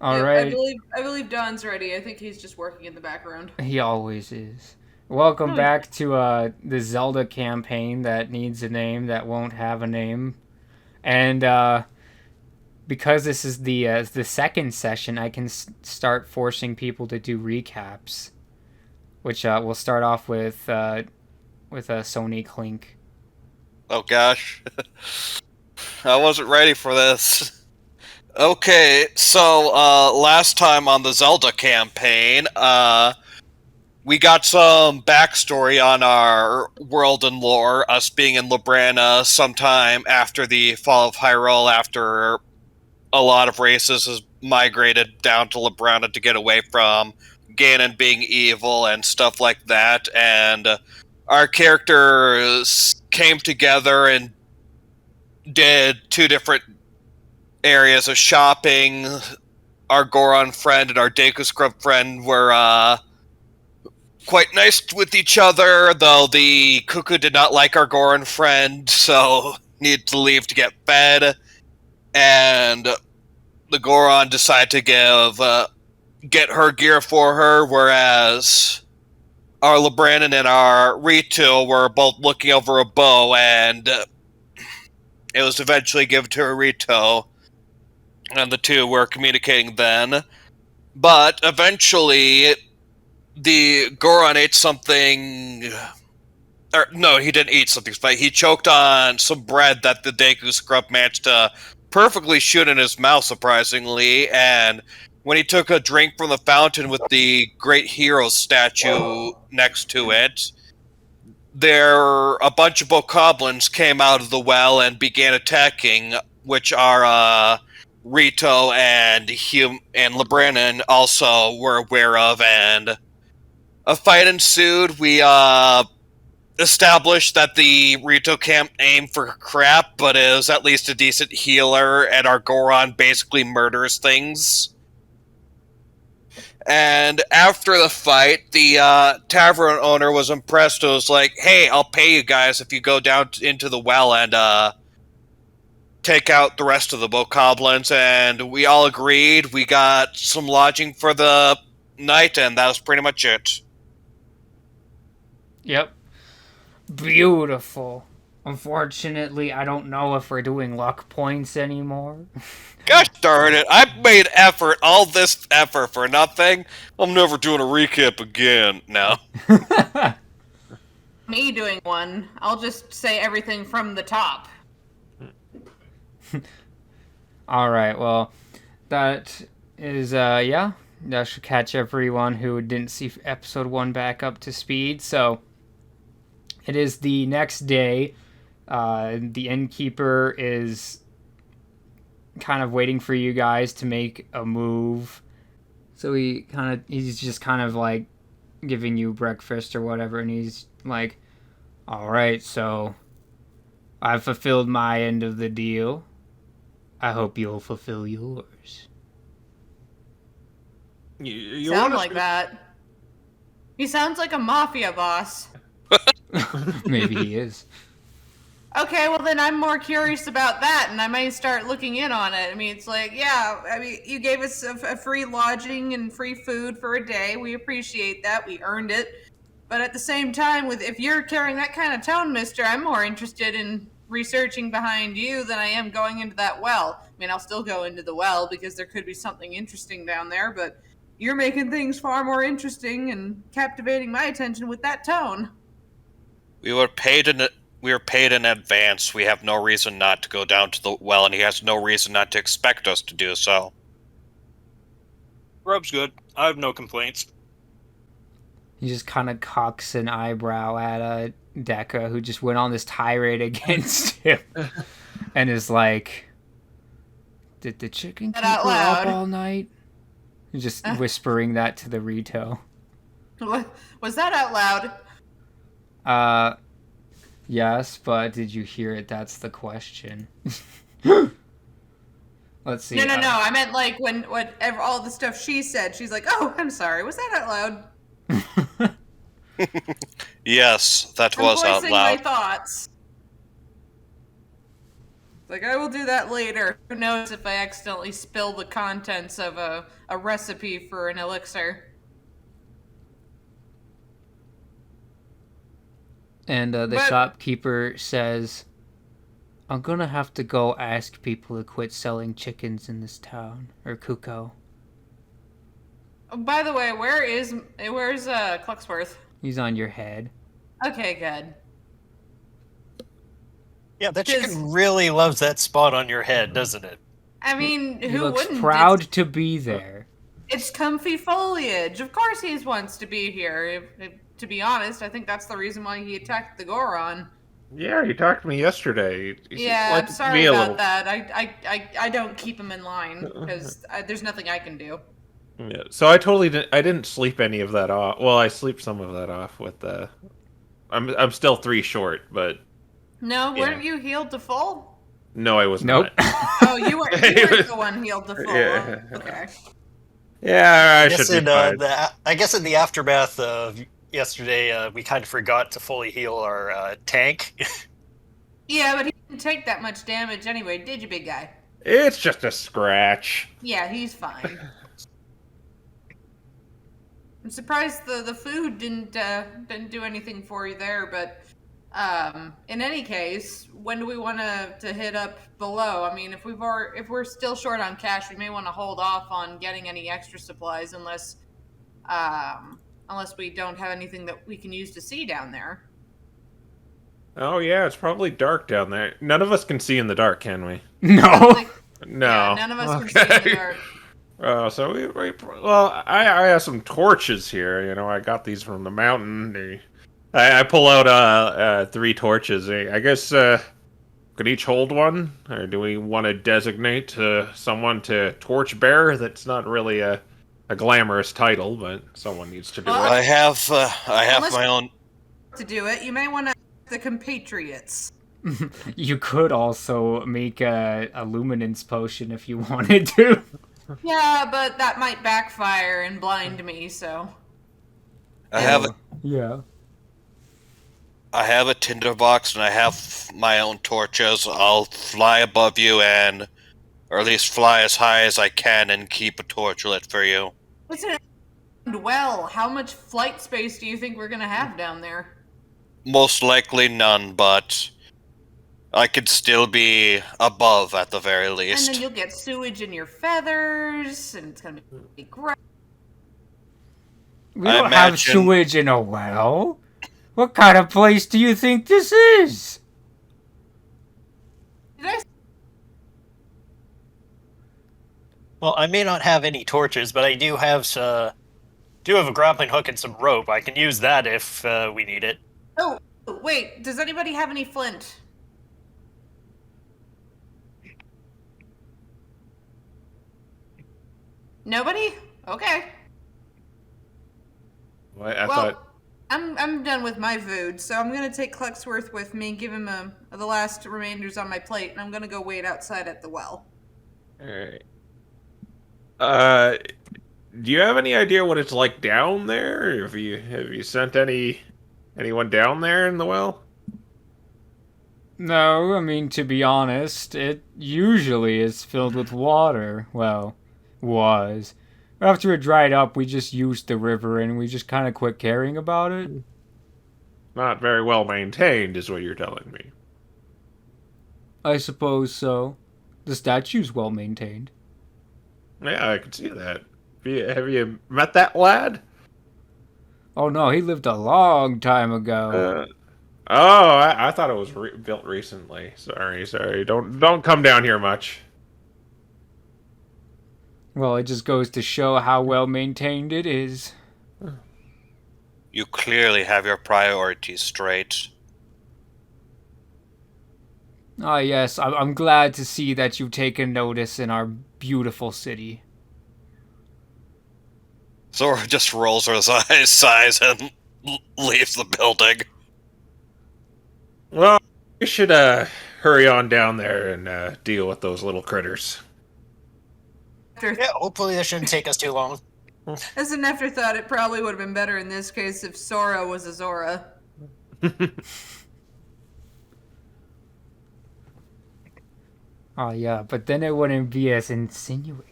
All Yep, right. I believe Don's ready. I think he's just working in the background. He always is. Welcome Oh, back to the Zelda campaign that needs a name that won't have a name. And because this is the second session, I can start forcing people to do recaps, which we'll start off with a Sony Clink. oh gosh. I wasn't ready for this. Okay, so last time on the Zelda campaign, we got some backstory on our world and lore, us being in Labrana sometime after the fall of Hyrule, after a lot of races has migrated down to Labrana to get away from Ganon being evil and stuff like that, and our characters came together and did two different areas of shopping. Our Goron friend and our Deku Scrub friend were quite nice with each other, though the Cuckoo did not like our Goron friend, so needed to leave to get fed. And the Goron decided to get her gear for her, whereas our Lebranon and our Rito were both looking over a bow, and it was eventually given to Rito, and the two were communicating then. But eventually, the Goron ate something. Or, no, he didn't eat something, but he choked on some bread that the Deku Scrub managed to perfectly shoot in his mouth, surprisingly, and when he took a drink from the fountain with the Great Hero statue next to it, a bunch of Bokoblins came out of the well and began attacking, which are Rito and Lebranon also were aware of, and a fight ensued. We established that the Rito can't aim for crap, but is at least a decent healer, and our Goron basically murders things. And after the fight, the tavern owner was impressed. It was like, hey, I'll pay you guys if you go down into the well and take out the rest of the Bokoblins. And we all agreed. We got some lodging for the night, and that was pretty much it. Yep. Beautiful. Unfortunately, I don't know if we're doing luck points anymore. Gosh darn it, I made all this effort for nothing. I'm never doing a recap again. No. Me doing one. I'll just say everything from the top. Alright, well, that is, yeah. That should catch everyone who didn't see episode 1 back up to speed. So, it is the next day. The innkeeper is kind of waiting for you guys to make a move. So he's just kind of like giving you breakfast or whatever, and he's like, alright, so I've fulfilled my end of the deal. I hope you'll fulfill yours. You Sound like that. He sounds like a mafia boss. Maybe he is. Okay, well then I'm more curious about that, and I might start looking in on it. I mean, it's like, yeah, I mean, you gave us a free lodging and free food for a day. We appreciate that. We earned it. But at the same time, if you're carrying that kind of tone, mister, I'm more interested in researching behind you than I am going into that well. I mean, I'll still go into the well because there could be something interesting down there, but you're making things far more interesting and captivating my attention with that tone. We were paid in advance. We have no reason not to go down to the well, and he has no reason not to expect us to do so. Rob's good. I have no complaints. He just kind of cocks an eyebrow at Deca, who just went on this tirade against him, and is like, "Did the chicken keep her up all night?" He's just whispering that to the Rito. Was that out loud? Yes, but did you hear it? That's the question. Let's see. No. I meant like when all the stuff she said. She's like, "Oh, I'm sorry. Was that out loud?" Yes, that was out I'm voicing loud. my thoughts. Like, I will do that later. Who knows if I accidentally spill the contents of a recipe for an elixir. And the But shopkeeper says, I'm gonna have to go ask people to quit selling chickens in this town. Or Kuko. by the way, where's Clucksworth? He's on your head. Okay, good. Yeah, that 'Cause- chicken really loves that spot on your head, doesn't it? I mean, He who looks wouldn't? proud to be there. It's comfy foliage. Of course he wants to be here. To be honest, I think that's the reason why he attacked the Goron. Yeah, he talked to me yesterday. He Yeah, liked I'm sorry me a about little. that. I don't keep him in line because there's nothing I can do. Yeah, so I totally didn't sleep any of that off. Well, I sleep some of that off with the. I'm still 3 short, but No, Yeah. weren't you healed to full? no, I was Nope. not. Oh, you were the one healed to full. Yeah. Okay. Yeah, I guess should in, be fine. I guess in the aftermath of yesterday, we kind of forgot to fully heal our tank. Yeah, but he didn't take that much damage anyway, did you, big guy? It's just a scratch. Yeah, he's fine. I'm surprised the food didn't do anything for you there, but in any case, when do we want to hit up below? I mean, if we're still short on cash, we may want to hold off on getting any extra supplies unless we don't have anything that we can use to see down there. Oh yeah, it's probably dark down there. None of us can see in the dark, can we? No. Like, No. yeah, none of us can see in the Okay. dark. So well, I have some torches here. You know, I got these from the mountain. I pull out 3 torches. I guess could each hold one, or do we want to designate someone to torch bearer? That's not really a glamorous title, but someone needs to do Well, it. I have Unless- my own. To do it, you may want to ask the compatriots. You could also make a luminance potion if you wanted to. Yeah, but that might backfire and blind me, so. I have Yeah. I have a tinderbox and I have my own torches. I'll fly above you or at least fly as high as I can and keep a torch lit for you. It's an well. How much flight space do you think we're gonna have down there? Most likely none, but I could still be above at the very And least. then you'll get sewage in your feathers, and it's gonna be gross. We I don't have imagine- sewage in a well. What kind of place do you think this is? Did I? Well, I may not have any torches, but I do have a grappling hook and some rope. I can use that if we need it. Oh, wait. Does anybody have any flint? Nobody? Okay. I Well, thought. I'm done with my food, so I'm gonna take Clucksworth with me, give him the last remainders on my plate, and I'm gonna go wait outside at the well. All right. Do you have any idea what it's like down there? Have you sent anyone down there in the well? No, I mean, to be honest, it usually is filled with water. Well, was. After it dried up, we just used the river and we just kind of quit caring about it. Not very well maintained, is what you're telling me. I suppose so. The statue's well maintained. Yeah, I could see that. Have you met that lad? Oh no, he lived a long time ago. I thought it was built recently. Sorry. Don't come down here much. Well, it just goes to show how well maintained it is. You clearly have your priorities straight. Ah, yes, I'm glad to see that you've taken notice in our beautiful city. Zora just rolls her eyes, sighs, and leaves the building. Well, you should hurry on down there and deal with those little critters. Yeah, hopefully this shouldn't take us too long. As an afterthought, it probably would have been better in this case if Sora was a Zora. Oh yeah, but then it wouldn't be as insinuating.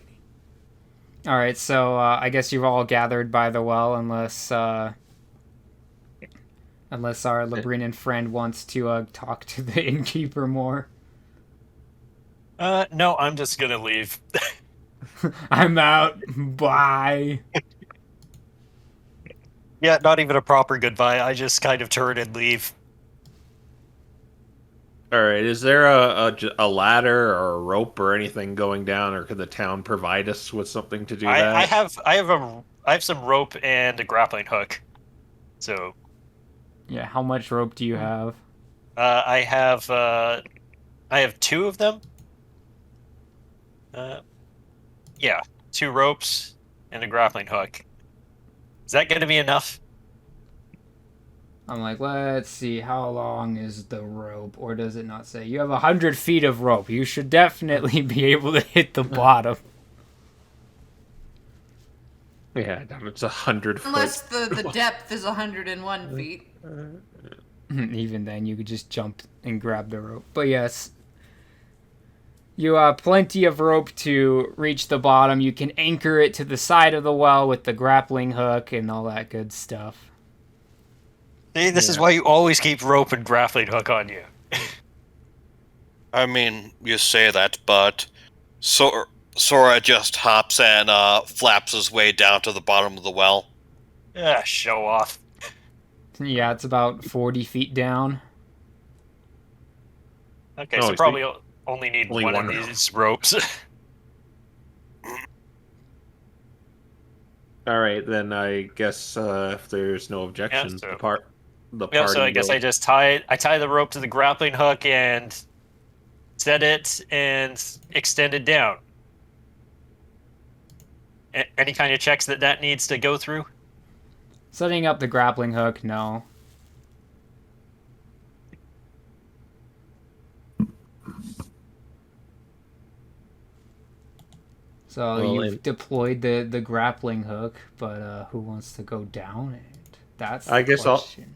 All right, so I guess you've all gathered by the well, unless our Labrinian friend wants to talk to the innkeeper more. No, I'm just gonna leave. I'm out. Bye. Yeah, not even a proper goodbye. I just kind of turn and leave. All right. Is there a ladder or a rope or anything going down, or could the town provide us with something to do I that? have some rope and a grappling hook. So Yeah, how much rope do you have? I have two of them. Yeah, two ropes and a grappling hook. Is that going to be enough? I'm like, let's see, how long is the rope? Or does it not say? You have 100 feet of rope. You should definitely be able to hit the bottom. Yeah, it's 100 Unless foot. the depth is 101 feet. Even then, you could just jump and grab the rope. But yes, you have plenty of rope to reach the bottom. You can anchor it to the side of the well with the grappling hook and all that good stuff. See, this is Yeah. why you always keep rope and grappling hook on you. I mean, you say that, but Sora just hops and flaps his way down to the bottom of the well. Show off. Yeah, it's about 40 feet down. Okay, Oh, so you probably only need only one of one rope. these ropes. All right, then I guess if there's no objections, so- the party. Yeah, so I guess I just tie the rope to the grappling hook and set it and extend it down. Any kind of checks that needs to go through? Setting up the grappling hook, no. So Well, you've deployed the grappling hook, but who wants to go down it? That's the I guess I'll- question.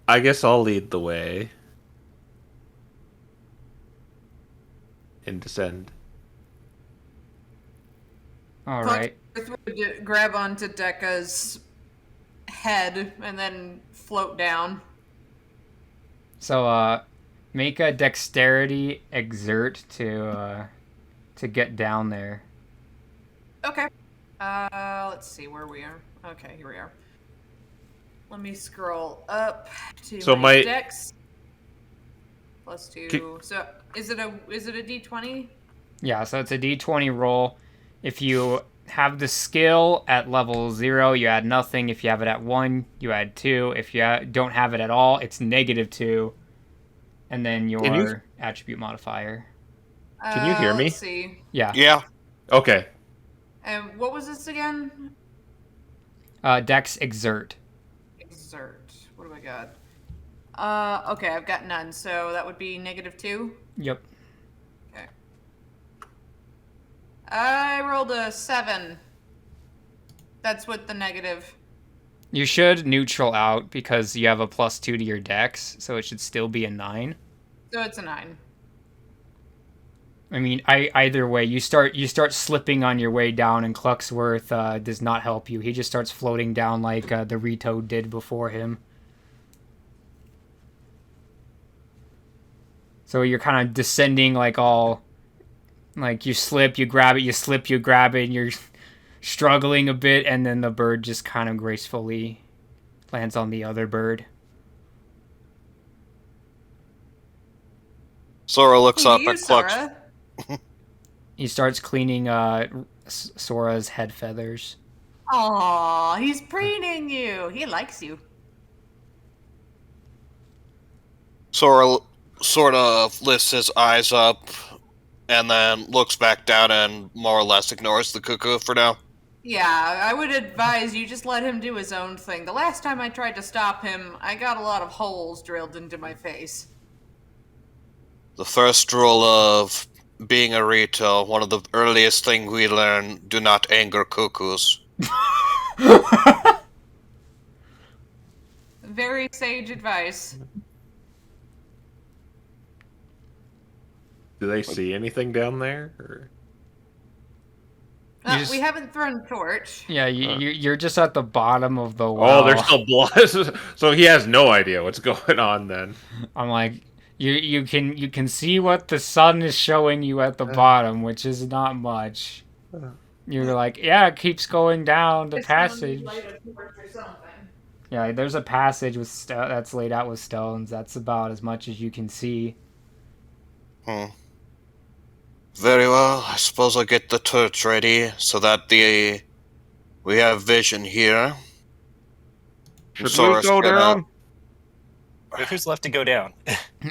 I guess I'll lead the way and descend. All right. Would grab onto Dekka's head and then float down. So make a dexterity exert to get down there. Okay. Let's see where we are. Okay, here we are. Let me scroll up to So my my- dex. Plus 2. So is it a D20? Yeah, so it's a d20 roll. If you have the skill at level 0, you add nothing. If you have it at 1, you add 2. If you don't have it at all, it's -2. And then your attribute modifier. Can you hear me? Let's see. Yeah. Yeah. Okay. And what was this again? Dex exert. Exert. What do I got? Okay, I've got none, so that would be -2. Yep. Okay. I rolled a 7. That's with the negative. You should neutral out because you have a +2 to your dex, so it should still be a 9. So it's a 9. I mean, either way, you start slipping on your way down, and Clucksworth does not help you. He just starts floating down like the Rito did before him. So you're kind of descending like you slip, you grab it, you slip, you grab it, and you're struggling a bit, and then the bird just kind of gracefully lands on the other bird. Sora looks up You, at Clux. Sora. He starts cleaning Sora's head feathers. Aw, he's preening you. He likes you. Sora sort of lifts his eyes up and then looks back down and more or less ignores the cuckoo for now. Yeah, I would advise you just let him do his own thing. The last time I tried to stop him, I got a lot of holes drilled into my face. The first rule of being a Rito, one of the earliest things we learn, do not anger cuckoos. Very sage advice. Do they see anything down there? Or... We haven't thrown a torch. Yeah, you're just at the bottom of the Oh, well. there's still blood. So he has no idea what's going on then. I'm like, you can see what the sun is showing you at the bottom, which is not much. You're like, yeah, it keeps going down the passage. Yeah, there's a passage with that's laid out with stones. That's about as much as you can see. Very well. I suppose I'll get the torch ready so that we have vision here. Should we Sora's go down? Who's left to go down?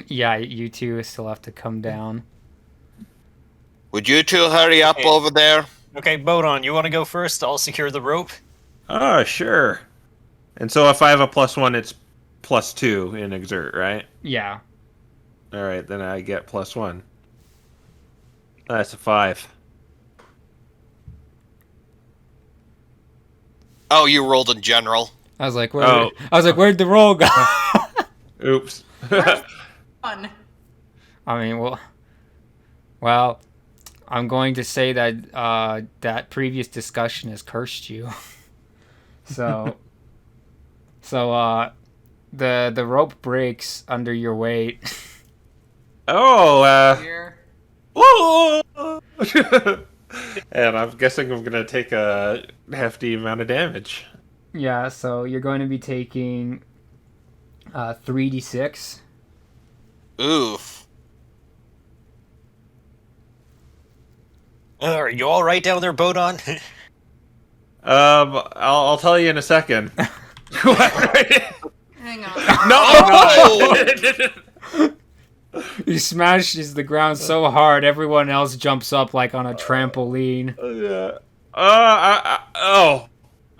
Yeah, you two still have to come down. Would you two hurry up over there? Okay, Bodon, you want to go first? I'll secure the rope. Oh, sure. And so if I have a +1, it's +2 in exert, right? Yeah. All right, then I get +1. That's a 5. Oh, you rolled in general. I was like, where'd the roll go? Oops. Fun. I mean, well, I'm going to say that that previous discussion has cursed you. So the rope breaks under your weight. Oh, Here. whoa! And I'm guessing I'm gonna take a hefty amount of damage. Yeah, so you're going to be taking 3d6. Oof. Are you all right down there, Bodon? I'll tell you in a second. Hang on. No! He smashes the ground so hard, everyone else jumps up like on a trampoline. Yeah.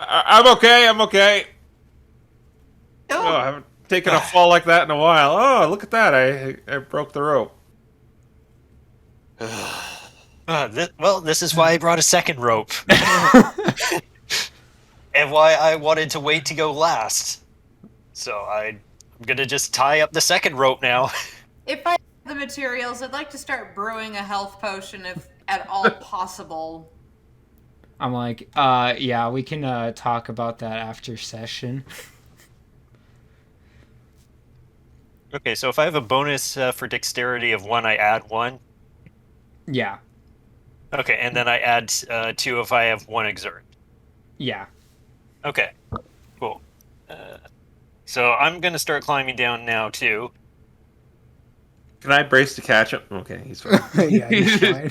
I'm okay. I'm okay. Oh, I haven't taken a fall like that in a while. Oh, look at that! I broke the rope. This is why I brought a second rope. And why I wanted to wait to go last. So I'm gonna just tie up the second rope now. If I have the materials, I'd like to start brewing a health potion if at all possible. I'm like, yeah, we can talk about that after session. Okay, so if I have a bonus for dexterity of 1, I add 1. Yeah, Okay, and then I add 2 if I have 1 exert. yeah. Okay, cool. So I'm gonna start climbing down now too. Can I brace to catch him? Okay, he's fine. Yeah, he's fine.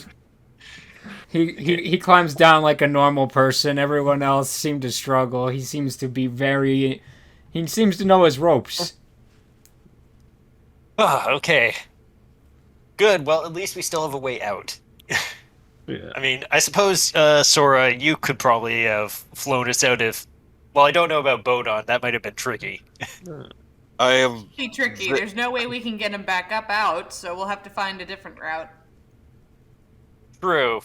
He climbs down like a normal person. Everyone else seemed to struggle. He seems to know his ropes. Okay. Good, well, at least we still have a way out. Yeah. I mean, I suppose, Sora, you could probably have flown us out if... Well, I don't know about Bodon. That might have been tricky. I am. Be tricky. There's no way we can get him back up out, so we'll have to find a different route. True.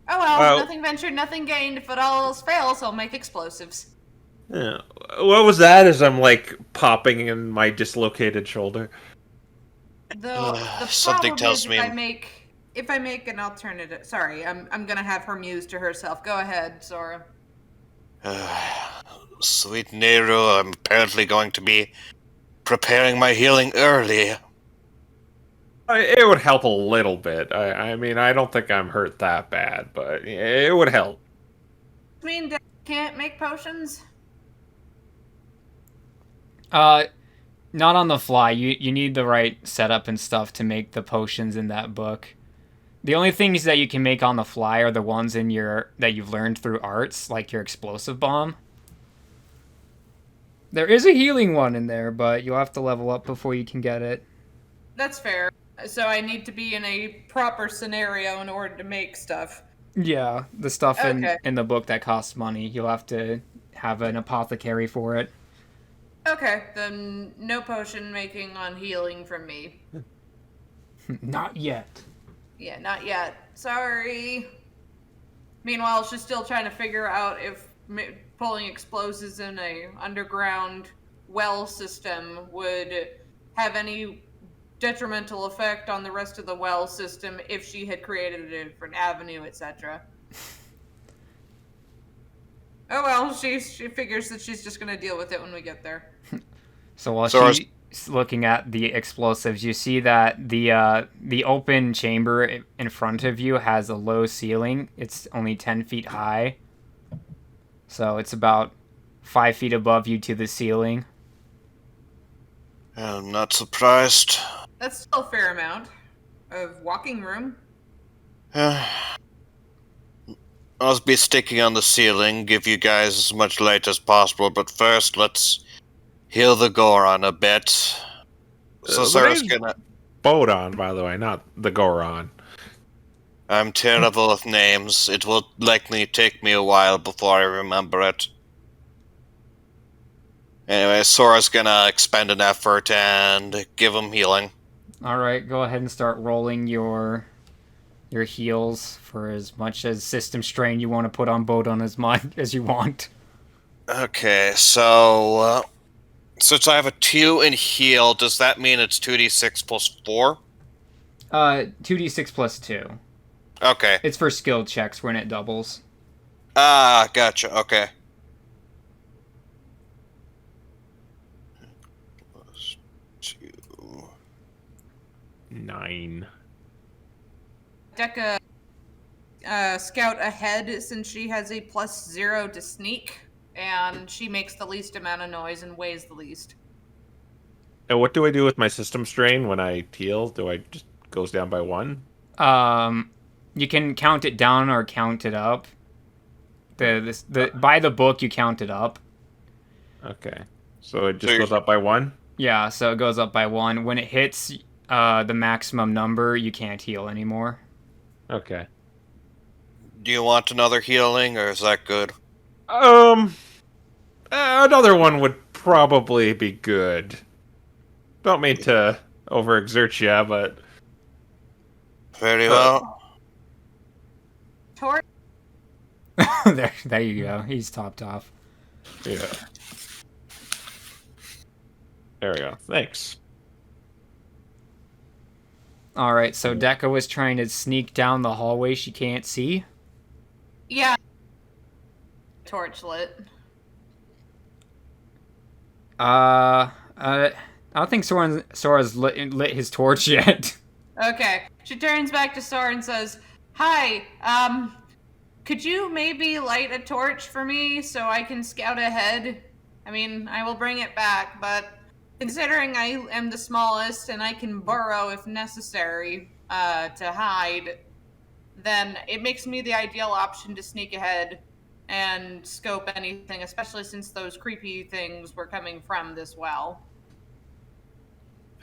Oh well, nothing ventured, nothing gained. If it all else fails, I'll make explosives. Yeah. What was that? As I'm like popping in my dislocated shoulder. The Something problem tells is me if I make an alternative. Sorry, I'm gonna have her muse to herself. Go ahead, Sora. Sweet Nero, I'm apparently going to be preparing my healing early. It would help a little bit. I mean, I don't think I'm hurt that bad, but it would help. I mean, Dad can't make potions. Not on the fly. You need the right setup and stuff to make the potions in that book. The only things that you can make on the fly are the ones that you've learned through arts, like your explosive bomb. There is a healing one in there, but you'll have to level up before you can get it. That's fair. So I need to be in a proper scenario in order to make stuff. Yeah, the stuff Okay. in the book that costs money, you'll have to have an apothecary for it. Okay, then no potion making on healing from me. Not yet. Yeah, not yet. Sorry. Meanwhile, she's still trying to figure out if pulling explosives in a underground well system would have any detrimental effect on the rest of the well system if she had created a different avenue, etc. Oh well, she figures that she's just gonna deal with it when we get there. So while Sora's- she's looking at the explosives, you see that the open chamber in front of you has a low ceiling. It's only 10 feet high. So it's about 5 feet above you to the ceiling. I'm not surprised. That's still a fair amount of walking room. I'll be sticking on the ceiling, give you guys as much light as possible, but first let's heal the Goron a bit. So the Sora's name's gonna... Bodon, by the way, not the Goron. I'm terrible with names. It will likely take me a while before I remember it. Anyway, Sora's gonna expend an effort and give him healing. All right, go ahead and start rolling your heals for as much as system strain you want to put on Bodon as you want. Okay, so since I have a 2 in heal, does that mean it's 2d6 plus 4? 2d6 plus 2. Okay. It's for skill checks when it doubles. Ah, gotcha. Okay. Plus 2. 9. Deca scout ahead since she has a +0 to sneak, and she makes the least amount of noise and weighs the least. And what do I do with my system strain when I heal? Do I just goes down by 1? You can count it down or count it up. By the book you count it up. Okay. So it just So goes up by 1? Yeah, so it goes up by 1. When it hits the maximum number, you can't heal anymore. Okay. Do you want another healing, or is that good? Another one would probably be good. Don't mean to overexert you, but Very well. Tor, there you go. He's topped off. yeah. There we go. Thanks. All right, so Deca was trying to sneak down the hallway she can't see. yeah, torch lit. I don't think Sora's lit his torch yet. Okay, she turns back to Sora and says, "Hi, could you maybe light a torch for me so I can scout ahead? I mean, I will bring it back, but considering I am the smallest and I can burrow if necessary to hide, then it makes me the ideal option to sneak ahead and scope anything, especially since those creepy things were coming from this well."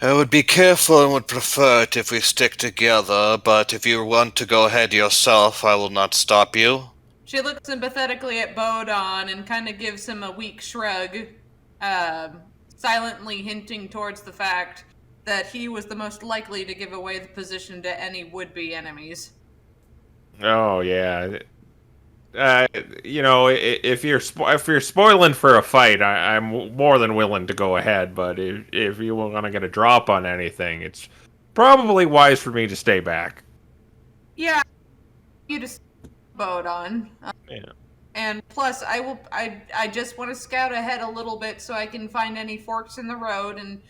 I would be careful and would prefer it if we stick together, but if you want to go ahead yourself, I will not stop you. She looks sympathetically at Bodon and kind of gives him a weak shrug, silently hinting towards the fact that he was the most likely to give away the position to any would-be enemies. Oh yeah. If you're spoiling for a fight, I'm more than willing to go ahead. But if you want to get a drop on anything, it's probably wise for me to stay back. Yeah, you just Bodon. Yeah. And plus, I just want to scout ahead a little bit so I can find any forks in the road and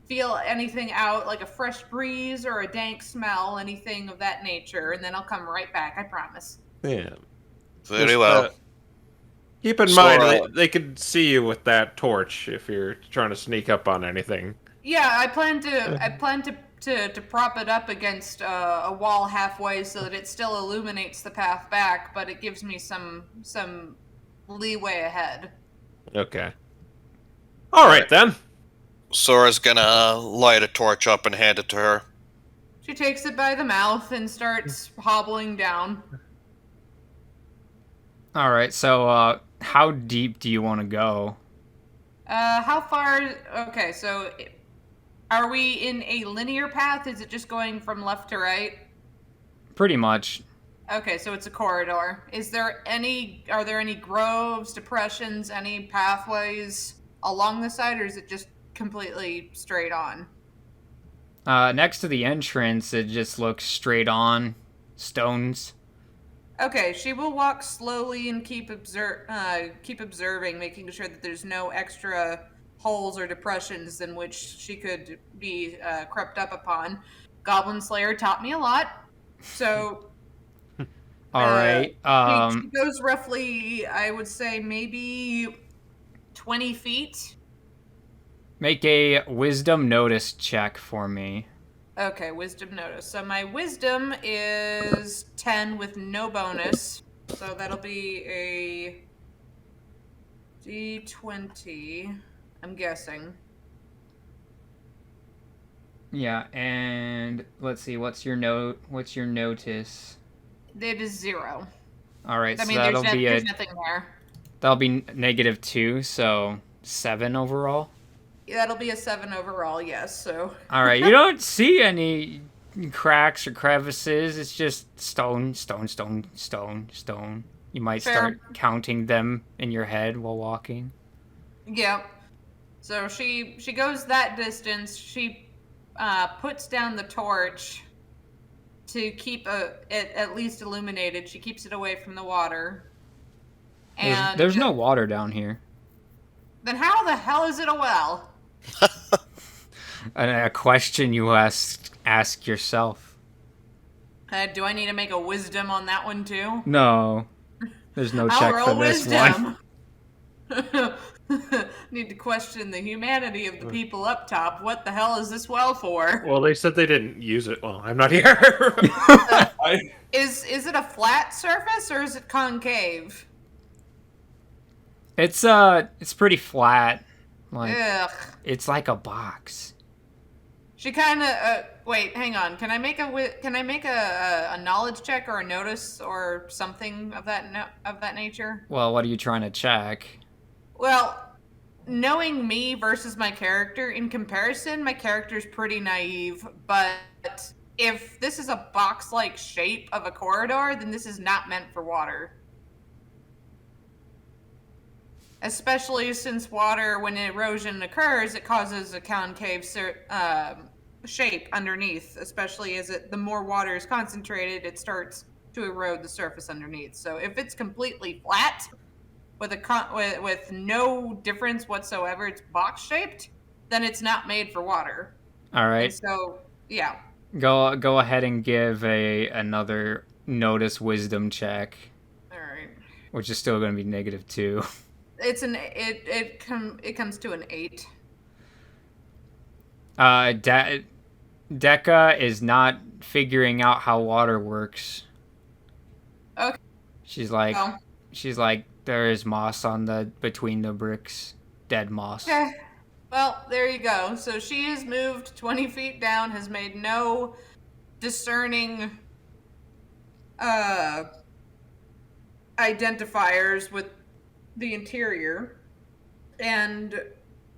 feel anything out, like a fresh breeze or a dank smell, anything of that nature, and then I'll come right back, I promise. Yeah. Very Just, well. Keep in Sora- mind they could see you with that torch if you're trying to sneak up on anything. Yeah, I plan to prop it up against a wall halfway so that it still illuminates the path back, but it gives me some leeway ahead. Okay. All right then. Sora's gonna light a torch up and hand it to her. She takes it by the mouth and starts hobbling down. All right, so how deep do you want to go? How far? Okay, so are we in a linear path? Is it just going from left to right? Pretty much. Okay, so it's a corridor. Are there any groves, depressions, any pathways along the side, or is it just completely straight on? Next to the entrance, it just looks straight on stones. Okay, she will walk slowly and keep observing, making sure that there's no extra holes or depressions in which she could be crept up upon. Goblin Slayer taught me a lot, so All right. she goes roughly, I would say, maybe 20 feet. Make a wisdom notice check for me. Okay, wisdom notice. So my wisdom is 10 with no bonus. So that'll be a D20, I'm guessing. Yeah, and let's see. What's your notice? It is 0. All right, I so mean, there's nothing there. that'll be -2, so 7 overall. That'll be a 7 overall, yes. So All right, you don't see any cracks or crevices. It's just stone, stone, stone, stone, stone. You might Fair. start counting them in your head while walking. yeah. So she goes that distance. She puts down the torch to keep it at least illuminated. She keeps it away from the water. And There's no water down here. Then how the hell is it a well? A question you ask yourself. Do I need to make a wisdom on that one too? No, there's no I'll check roll for this one. wisdom. Need to question the humanity of the people up top. What the hell is this well for? Well, they said they didn't use it. Well, I'm not here. Is it a flat surface or is it concave? It's pretty flat. Like Ugh. it's like a box. She kind of wait. Hang on. Can I make a knowledge check or a notice or something of that nature? Well, what are you trying to check? Well, knowing me versus my character, in comparison, my character's pretty naive, but if this is a box-like shape of a corridor, then this is not meant for water. Especially since water, when erosion occurs, it causes a concave shape underneath, especially as the more water is concentrated, it starts to erode the surface underneath. So if it's completely flat, with no difference whatsoever, it's box shaped, then it's not made for water. All right. And so yeah. Go ahead and give another notice wisdom check, All right. which is still going to be -2. It comes to an 8. Decca is not figuring out how water works. Okay. She's like, Oh. there is moss between the bricks, dead moss. Okay. Well, there you go. So she has moved 20 feet down, has made no discerning identifiers with the interior. And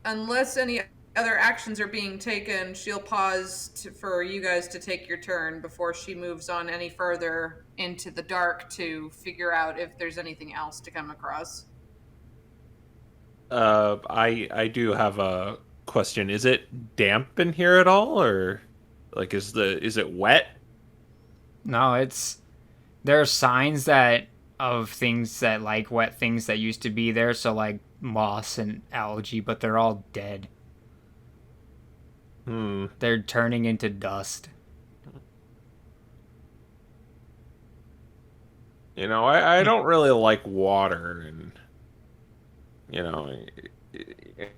unless any other actions are being taken, she'll pause for you guys to take your turn before she moves on any further into the dark to figure out if there's anything else to come across. I do have a question. Is it damp in here at all, or like is it wet? No, there are signs of things that like wet things that used to be there, so like moss and algae, but they're all dead. They're turning into dust. You know, I don't really like water, and you know,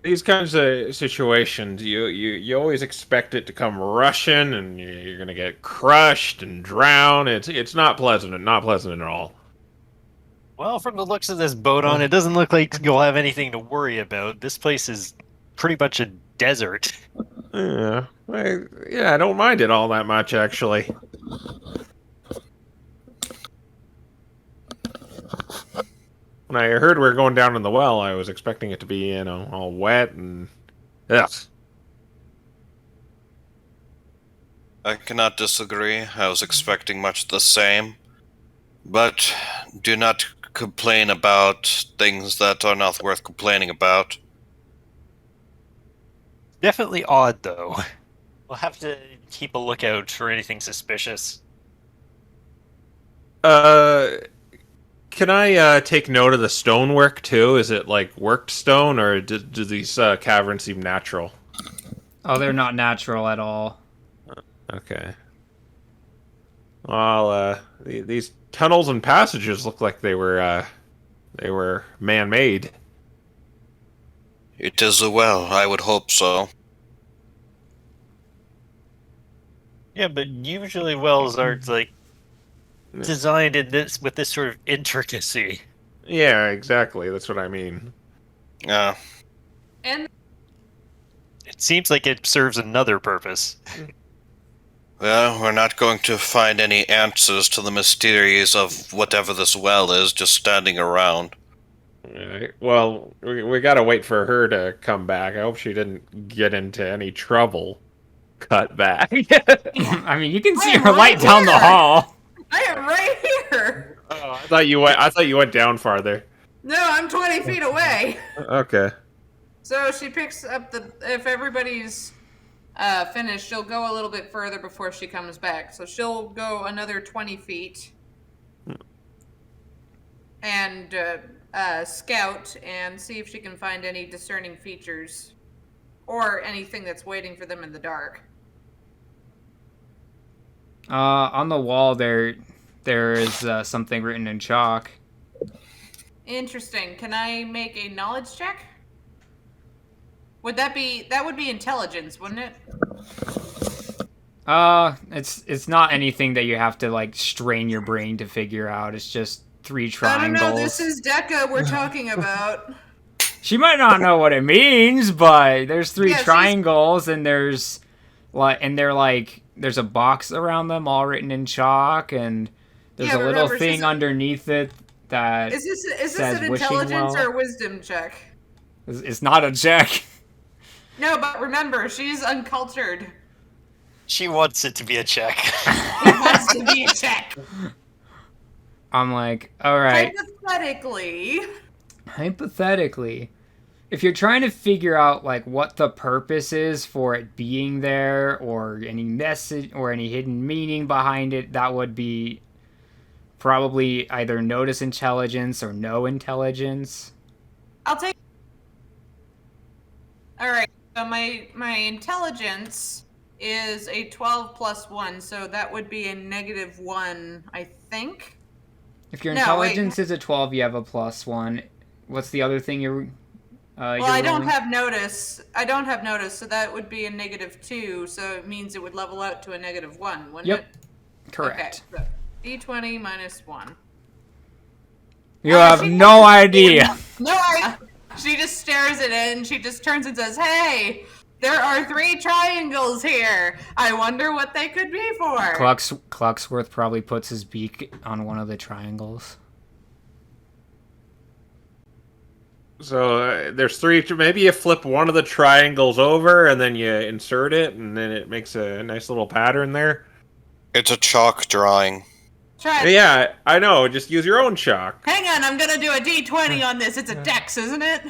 these kinds of situations, you always expect it to come rushing, and you're gonna get crushed and drown. It's not pleasant at all. Well, from the looks of this boat on, it doesn't look like you'll have anything to worry about. This place is pretty much a desert. Yeah, I don't mind it all that much, actually. When I heard we were going down in the well, I was expecting it to be, all wet and... Ugh. I cannot disagree. I was expecting much the same. But do not complain about things that are not worth complaining about. Definitely odd, though. We'll have to keep a lookout for anything suspicious. Can I take note of the stonework too? Is it like worked stone, or do these caverns seem natural? Oh, they're not natural at all. Okay. Well, these tunnels and passages look like they were man-made. It is a well, I would hope so. Yeah, but usually wells aren't like designed in this with this sort of intricacy. Yeah, exactly. That's what I mean. Yeah. And It seems like it serves another purpose. Well, we're not going to find any answers to the mysteries of whatever this well is just standing around. Alright, well, we gotta wait for her to come back. I hope she didn't get into any trouble. Cut back. I mean, you can see I'm her light right down the here. hall. I am right here. Oh, I thought you went down farther. No, I'm 20 feet away. Okay. So she picks up if everybody's finished, she'll go a little bit further before she comes back. So she'll go another 20 feet and scout and see if she can find any discerning features or anything that's waiting for them in the dark. On the wall there is something written in chalk. Interesting. Can I make a knowledge check? That would be intelligence, wouldn't it? It's not anything that you have to like strain your brain to figure out. It's just 3 triangles. I don't know. This is Deca we're talking about. She might not know what it means, but there's 3 Yeah, triangles, and there's there's a box around them, all written in chalk, and there's Yeah, a but little remember, thing underneath it that Is this says an wishing intelligence well. or a wisdom check? It's not a check. No, but remember, she's uncultured. She wants it to be a check. It has to be a check. I'm like, all right. Hypothetically, if you're trying to figure out like what the purpose is for it being there, or any message or any hidden meaning behind it, that would be probably either notice intelligence or no intelligence. I'll take. All right. So my intelligence is a 12 plus 1, so that would be a -1, I think. If your No, intelligence is a 12, you have a +1. What's the other thing you're Well, I don't have notice. So that would be a -2. So it means it would level out to a -1, wouldn't Yep. it? Correct. Okay. So D20 minus 1. You have no idea. No idea. She just stares at it and she just turns and says, "Hey, there are 3 triangles here. I wonder what they could be for." Clucksworth probably puts his beak on one of the triangles. So there's 3. Maybe you flip one of the triangles over, and then you insert it, and then it makes a nice little pattern there. It's a chalk drawing. Try it. Yeah, I know. Just use your own chalk. Hang on, I'm gonna do a D20 on this. It's a dex, isn't it?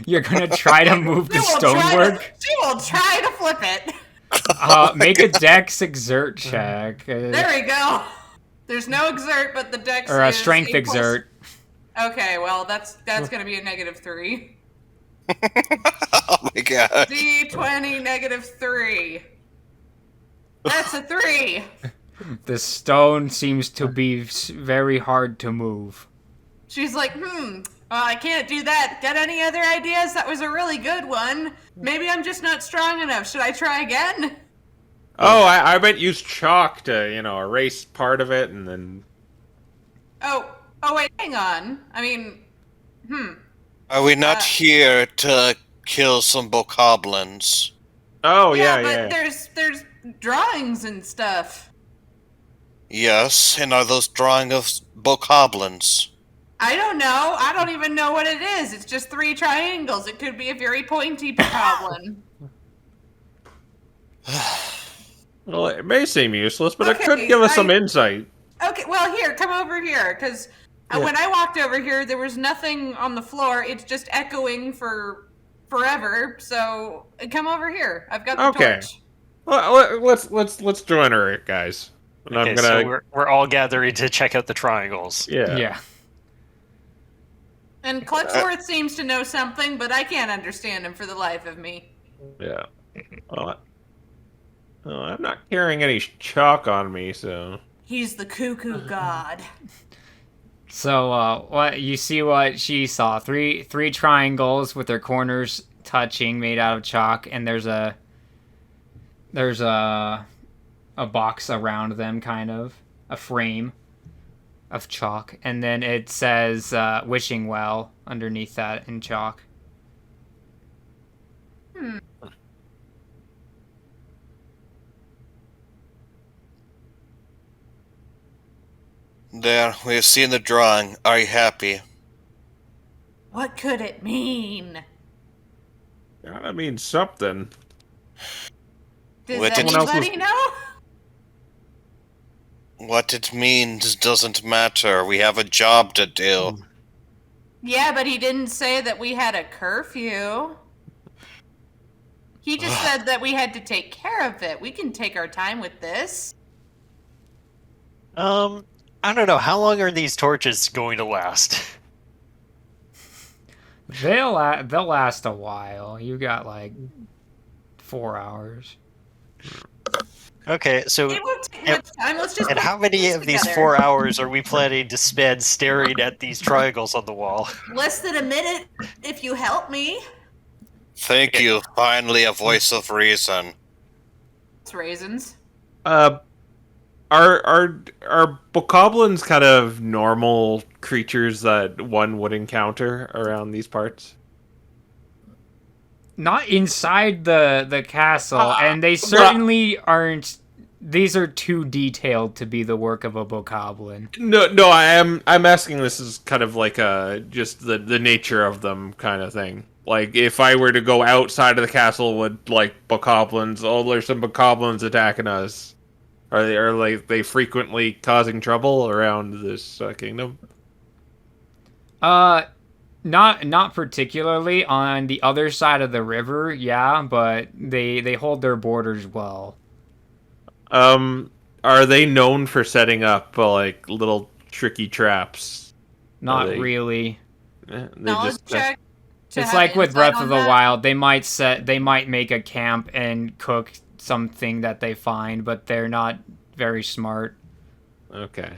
You're gonna try to move the stonework? She will try to flip it. Make a dex exert check. There we go. There's no exert, but the dex Or a is strength 8 plus- exert. Okay, well that's gonna be a -3. Oh my god. D20 -3. That's a 3. The stone seems to be very hard to move. She's like, well, I can't do that. Got any other ideas? That was a really good one. Maybe I'm just not strong enough. Should I try again? Oh, I bet use chalk to, erase part of it, and then... Oh, wait, hang on. I mean, Are we not here to kill some Bokoblins? Oh, yeah, yeah. but there's drawings and stuff. Yes, and are those drawings of Bokoblins? I don't know. I don't even know what it is. It's just 3 triangles. It could be a very pointy goblin. Well, it may seem useless, but it Okay, could give us some insight. Okay, well, here, come over here, because when I walked over here, there was nothing on the floor. It's just echoing for forever, so come over here. I've got the Okay. torch. Well, let's join her, guys. And Okay, I'm gonna. so we're all gathering to check out the triangles. Yeah. Yeah. And Clutchworth seems to know something, but I can't understand him for the life of me. Yeah. Well, I'm not carrying any chalk on me, so. He's the cuckoo god. So, what you see? What she saw? Three triangles with their corners touching, made out of chalk, and there's a box around them, kind of a frame of chalk, and then it says "wishing well" underneath that in chalk. There, we have seen the drawing. Are you happy? What could it mean? Gotta mean something. Does What did- Someone else anybody know? What it means doesn't matter. We have a job to do. Yeah, but he didn't say that we had a curfew. He just said that we had to take care of it. We can take our time with this. I don't know. How long are these torches going to last? They'll last a while. You got like 4 hours. Okay, so It won't take much time. Let's just and put how many this of these together. 4 hours are we planning to spend staring at these triangles on the wall? Less than a minute, if you help me. Thank you. Finally, a voice of reason. It's raisins. Are bokoblins kind of normal creatures that one would encounter around these parts? Not inside the castle, and they certainly aren't. These are too detailed to be the work of a bokoblin. No, I'm asking this as kind of like just the nature of them kind of thing. Like if I were to go outside of the castle with like bokoblins, oh, there's some bokoblins attacking us. Are they frequently causing trouble around this kingdom? Not particularly on the other side of the river, yeah, but they hold their borders well. Are they known for setting up like little tricky traps? Not they- really. They Knowledge check. to It's have like with insight Breath of on the that. Wild. They might make a camp and cook something that they find, but they're not very smart. Okay.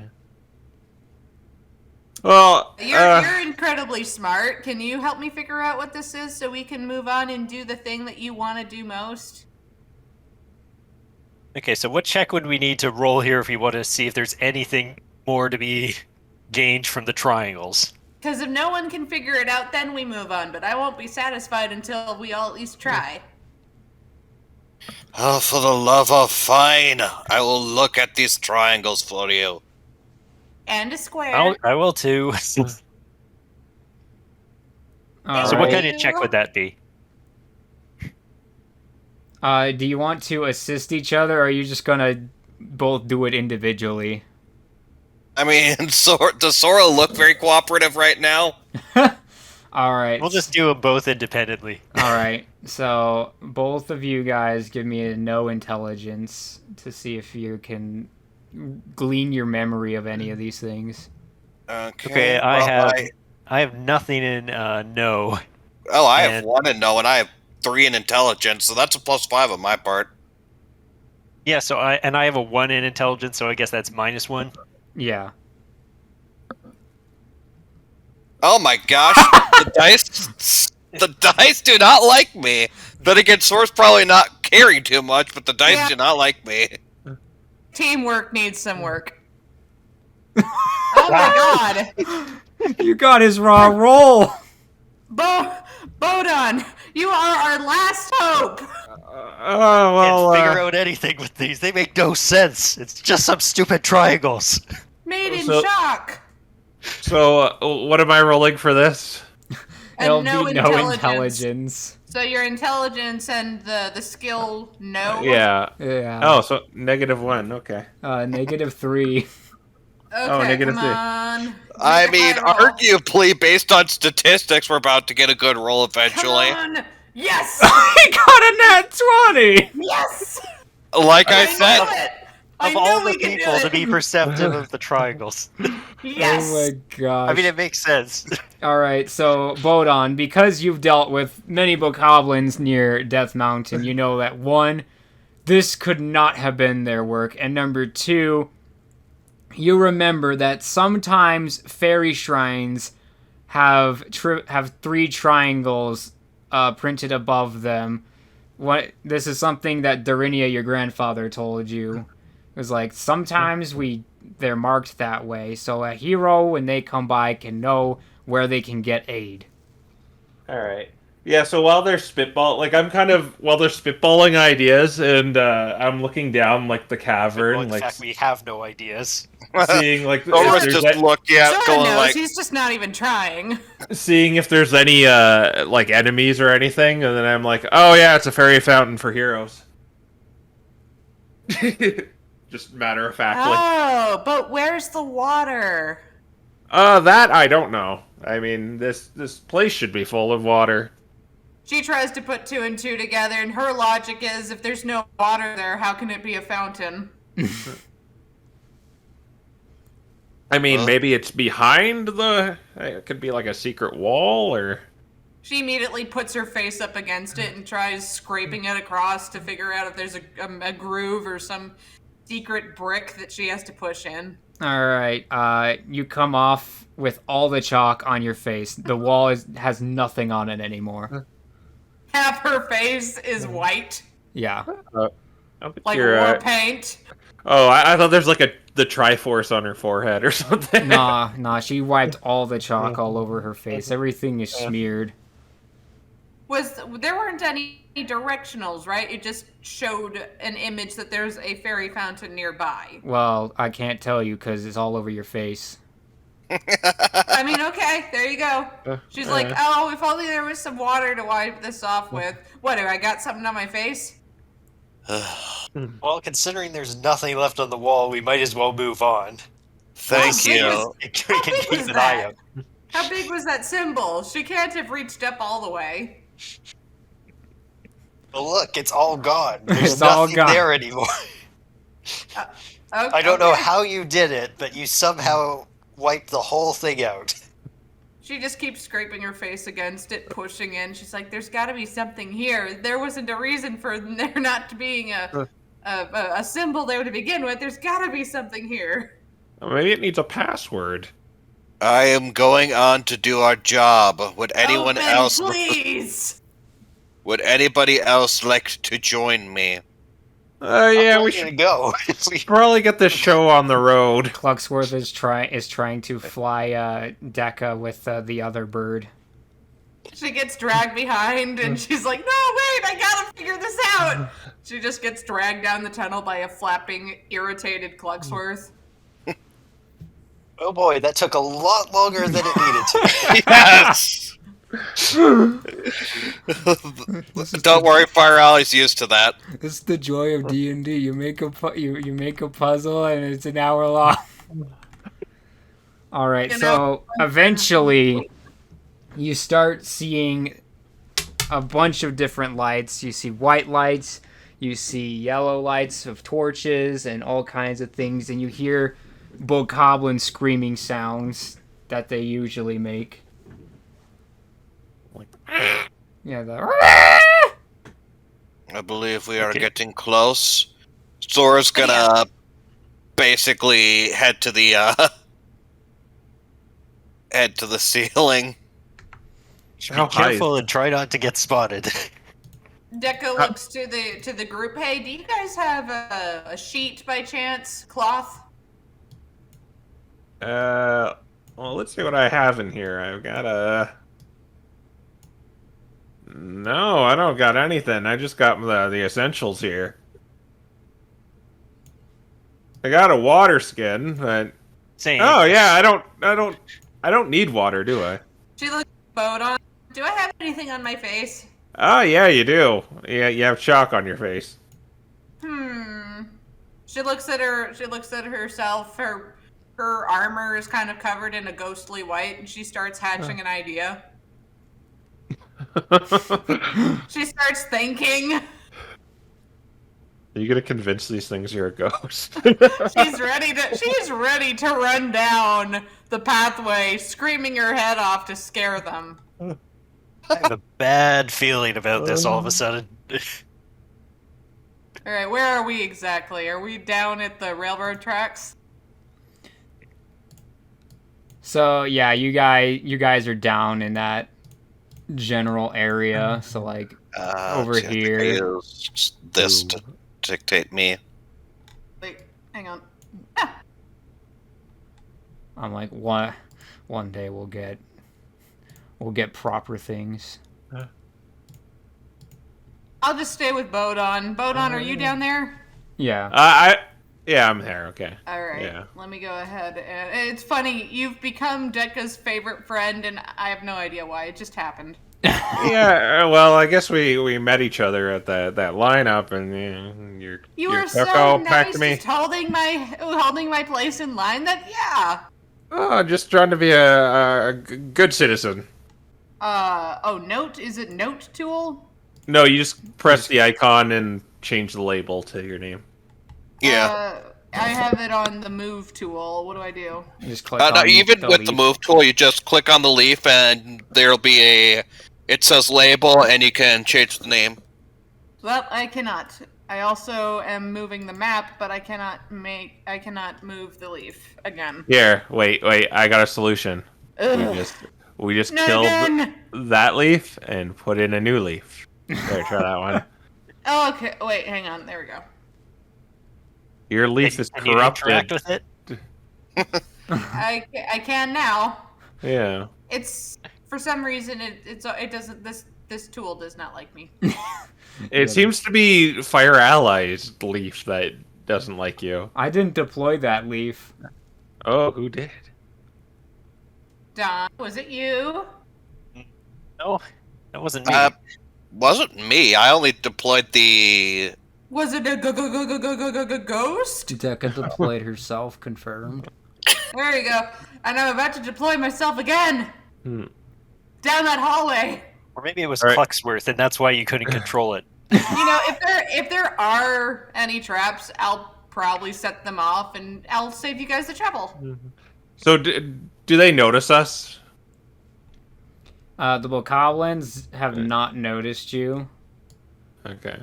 Well, You're incredibly smart. Can you help me figure out what this is so we can move on and do the thing that you want to do most? Okay, so what check would we need to roll here if we want to see if there's anything more to be gained from the triangles? Because if no one can figure it out, then we move on. But I won't be satisfied until we all at least try. Oh, for the love of fine, I will look at these triangles for you. And a square. I will too. So All what right. kind of check would that be? Do you want to assist each other, or are you just gonna both do it individually? I mean, does Sora look very cooperative right now? All right. We'll just do them both independently. All right. So both of you guys give me a no intelligence to see if you can glean your memory of any of these things. Okay, I have nothing in no. Oh, I have and- 1 in no, and I have 3 in intelligence, so that's a +5 on my part. Yeah, so I have a 1 in intelligence, so I guess that's -1. Yeah. Oh my gosh, the dice do not like me. Then again, Sora's probably not caring too much, but the dice Yeah. do not like me. Teamwork needs some work. Oh my god. You got his raw roll. Bodon, you are our last hope. oh well. Can't figure out anything with these. They make no sense. It's just some stupid triangles. Made in So- shock. So, what am I rolling for this? It'll And no be no intelligence. intelligence. So your intelligence and the skill, no. Yeah. Yeah. Oh, so -1. Okay. -3. Okay, Oh, -3. come on. I Make a mean, high roll. arguably, based on statistics, we're about to get a good roll eventually. Come on. Yes! He got a nat 20! Yes! Like I knew said, it! I Of knew all we the could do people to it! be perceptive of the triangles. Yes! Oh my gosh. I mean, it makes sense. Alright, so, Bodon, because you've dealt with many Bokoblins near Death Mountain, you know that, one, this could not have been their work, and number two, you remember that sometimes fairy shrines have three triangles printed above them. This is something that Darinia, your grandfather, told you. It was like, sometimes they're marked that way, so a hero, when they come by, can know where they can get aid. All right. Yeah. So while they're while they're spitballing ideas, and I'm looking down like the Well, cavern, in like fact, we have no ideas. seeing like Dora's if there's just looking at, Sora going knows, like, he's just not even trying. seeing if there's any like enemies or anything, and then I'm like, oh yeah, it's a fairy fountain for heroes. Just matter of factly. Oh, but where's the water? That I don't know. I mean, this place should be full of water. She tries to put two and two together, and her logic is, if there's no water there, how can it be a fountain? I mean, Huh? maybe it's behind the. It could be like a secret wall, or. She immediately puts her face up against it and tries scraping it across to figure out if there's a groove or some secret brick that she has to push in. Alright, you come off with all the chalk on your face. The wall has nothing on it anymore. Half her face is white, Yeah. like war paint. Oh, I thought there's like the Triforce on her forehead or something. Nah, she wiped all the chalk all over her face. Everything is smeared. There weren't any directionals, right? It just showed an image that there's a fairy fountain nearby. Well, I can't tell you because it's all over your face. I mean, okay, there you go. She's like, oh, if only there was some water to wipe this off with. What, have I got something on my face? Well, considering there's nothing left on the wall, we might as well move on. thank big you. was- We How can big keep was an that? eye out. How big was that symbol? She can't have reached up all the way. But look, it's all gone. There's It's all nothing gone. there anymore. Okay, I don't know okay. how you did it, but you somehow wiped the whole thing out. She just keeps scraping her face against it, pushing in. She's like, there's got to be something here. There wasn't a reason for there not being a symbol there to begin with. There's got to be something here. Maybe it needs a password. I am going on to do our job. Would anyone Open, else? please? Would anybody else like to join me? Yeah, I'm we ready to should go. probably get this show on the road. Cluxworth is trying to fly Decca with the other bird. She gets dragged behind, and she's like, no, wait, I gotta figure this out. She just gets dragged down the tunnel by a flapping, irritated Cluxworth. Oh boy, that took a lot longer than it needed to. Yes. Don't worry, Fire Alley's used to that. This is the joy of D&D. You make you make a puzzle and it's an hour long. All right, You so eventually you start seeing a bunch of different lights. You see white lights, you see yellow lights of torches and all kinds of things, and you hear Bokoblin screaming sounds that they usually make. Yeah, I believe we are getting close. Sora's gonna basically head to the ceiling. Be How high is careful and try not to get spotted. Deca looks to the group. Hey, do you guys have a sheet by chance? Cloth? Well, let's see what I have in here. I've got a. No, I don't got anything. I just got the essentials here. I got a water skin, but Same. oh yeah, I don't need water, do I? She looks at Bodon. Do I have anything on my face? Oh yeah, you do. Yeah, you have chalk on your face. She looks at her. She looks at herself. Her armor is kind of covered in a ghostly white, and she starts hatching an idea. She starts thinking. Are you gonna convince these things you're a ghost? She's ready to run down the pathway, screaming her head off to scare them. I have a bad feeling about this all of a sudden. All right, where are we exactly? Are we down at the railroad tracks? So yeah, you guys are down in that general area. So like over Just here. use this Ooh. to dictate me. Wait, hang on. I'm like, one day we'll get proper things. I'll just stay with Bodon. Bodon, are you down there? Yeah. Yeah, I'm there. Okay. All right. Yeah. Let me go ahead. And it's funny. You've become Decca's favorite friend, and I have no idea why. It just happened. Yeah. Well, I guess we met each other at that lineup, and You your were so Coco nice, packed me. just holding my place in line. Oh, just trying to be a good citizen. Note? Is it Note Tool? No, you just press the icon and change the label to your name. Yeah. I have it on the Move Tool. What do I do? You just click No, on even with the leaf. move tool, you just click on the leaf and there'll be it says label and you can change the name. Well, I cannot. I also am moving the map, but I cannot move the leaf again. Here, wait, I got a solution. Ugh. We just Not killed again! that leaf and put in a new leaf. There, try that one. Oh, okay, wait, hang on. There we go. Your leaf is Can you interact corrupted. with it? I can now. Yeah. It's for some reason it doesn't. This tool does not like me. It seems to be Fire Ally's leaf that doesn't like you. I didn't deploy that leaf. Oh, who did? Don, was it you? No, that wasn't me. Wasn't me. I only deployed the. Was it a ghost? Decca deployed herself, confirmed. There you go. And I'm about to deploy myself again. Hmm. Down that hallway. Or maybe it was All right. Clucksworth, and that's why you couldn't control it. You know, if there are any traps, I'll probably set them off, and I'll save you guys the trouble. So, do they notice us? The Bokoblins have not noticed you. Okay.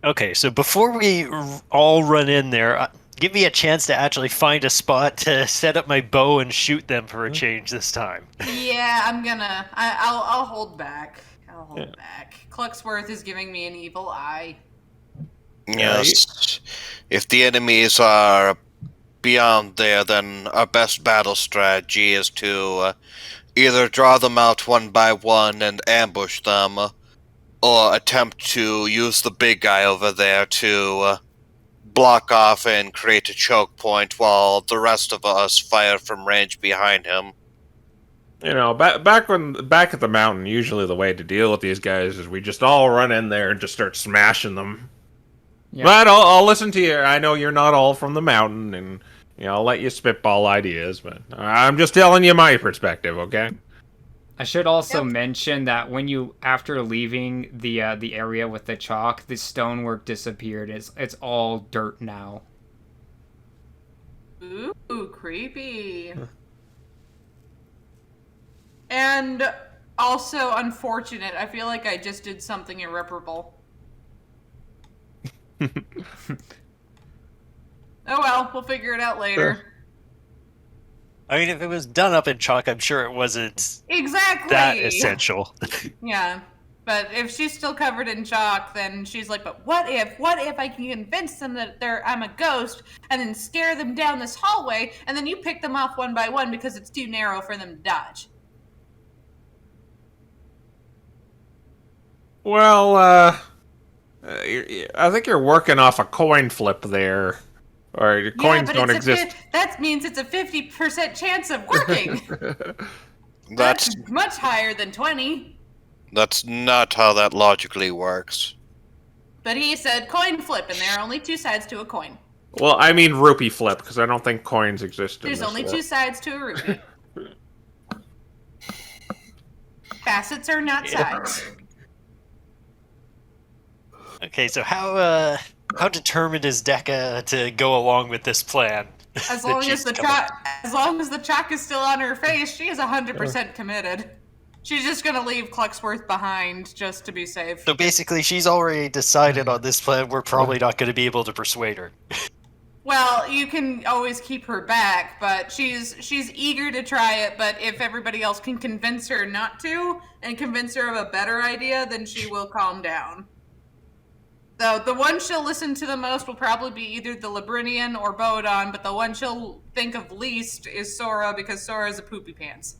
Okay, so before we all run in there, give me a chance to actually find a spot to set up my bow and shoot them for a change this time. Yeah, I'll hold back. I'll hold back. Clucksworth is giving me an evil eye. Yes. If the enemies are beyond there, then our best battle strategy is to either draw them out one by one and ambush them, or attempt to use the big guy over there to block off and create a choke point while the rest of us fire from range behind him. You know, back at the mountain, usually the way to deal with these guys is we just all run in there and just start smashing them. Yeah. But I'll listen to you. I know you're not all from the mountain, and I'll let you spitball ideas. But I'm just telling you my perspective, okay? I should also mention that after leaving the area with the chalk, the stonework disappeared. It's all dirt now. Ooh, creepy. And also unfortunate. I feel like I just did something irreparable. Oh well, we'll figure it out later. I mean, if it was done up in chalk, I'm sure it wasn't Exactly. that essential. Yeah. But if she's still covered in chalk, then she's like, but what if I can convince them that I'm a ghost and then scare them down this hallway and then you pick them off one by one because it's too narrow for them to dodge? Well, I think you're working off a coin flip there. Or your coins don't exist. That means it's a 50% chance of working. That's much higher than 20. That's not how that logically works. But he said coin flip, and there are only two sides to a coin. Well, I mean rupee flip, because I don't think coins exist in There's this only world. two sides to a rupee. Facets are not sides. Okay, so how determined is Dekka to go along with this plan? As that long she's as the coming- chalk is still on her face, she is 100% committed. She's just gonna leave Clucksworth behind just to be safe. So basically, she's already decided on this plan. We're probably not going to be able to persuade her. Well, you can always keep her back, but she's eager to try it. But if everybody else can convince her not to and convince her of a better idea, then she will calm down. So the one she'll listen to the most will probably be either the Librinian or Bodon, but the one she'll think of least is Sora because Sora's a poopy pants.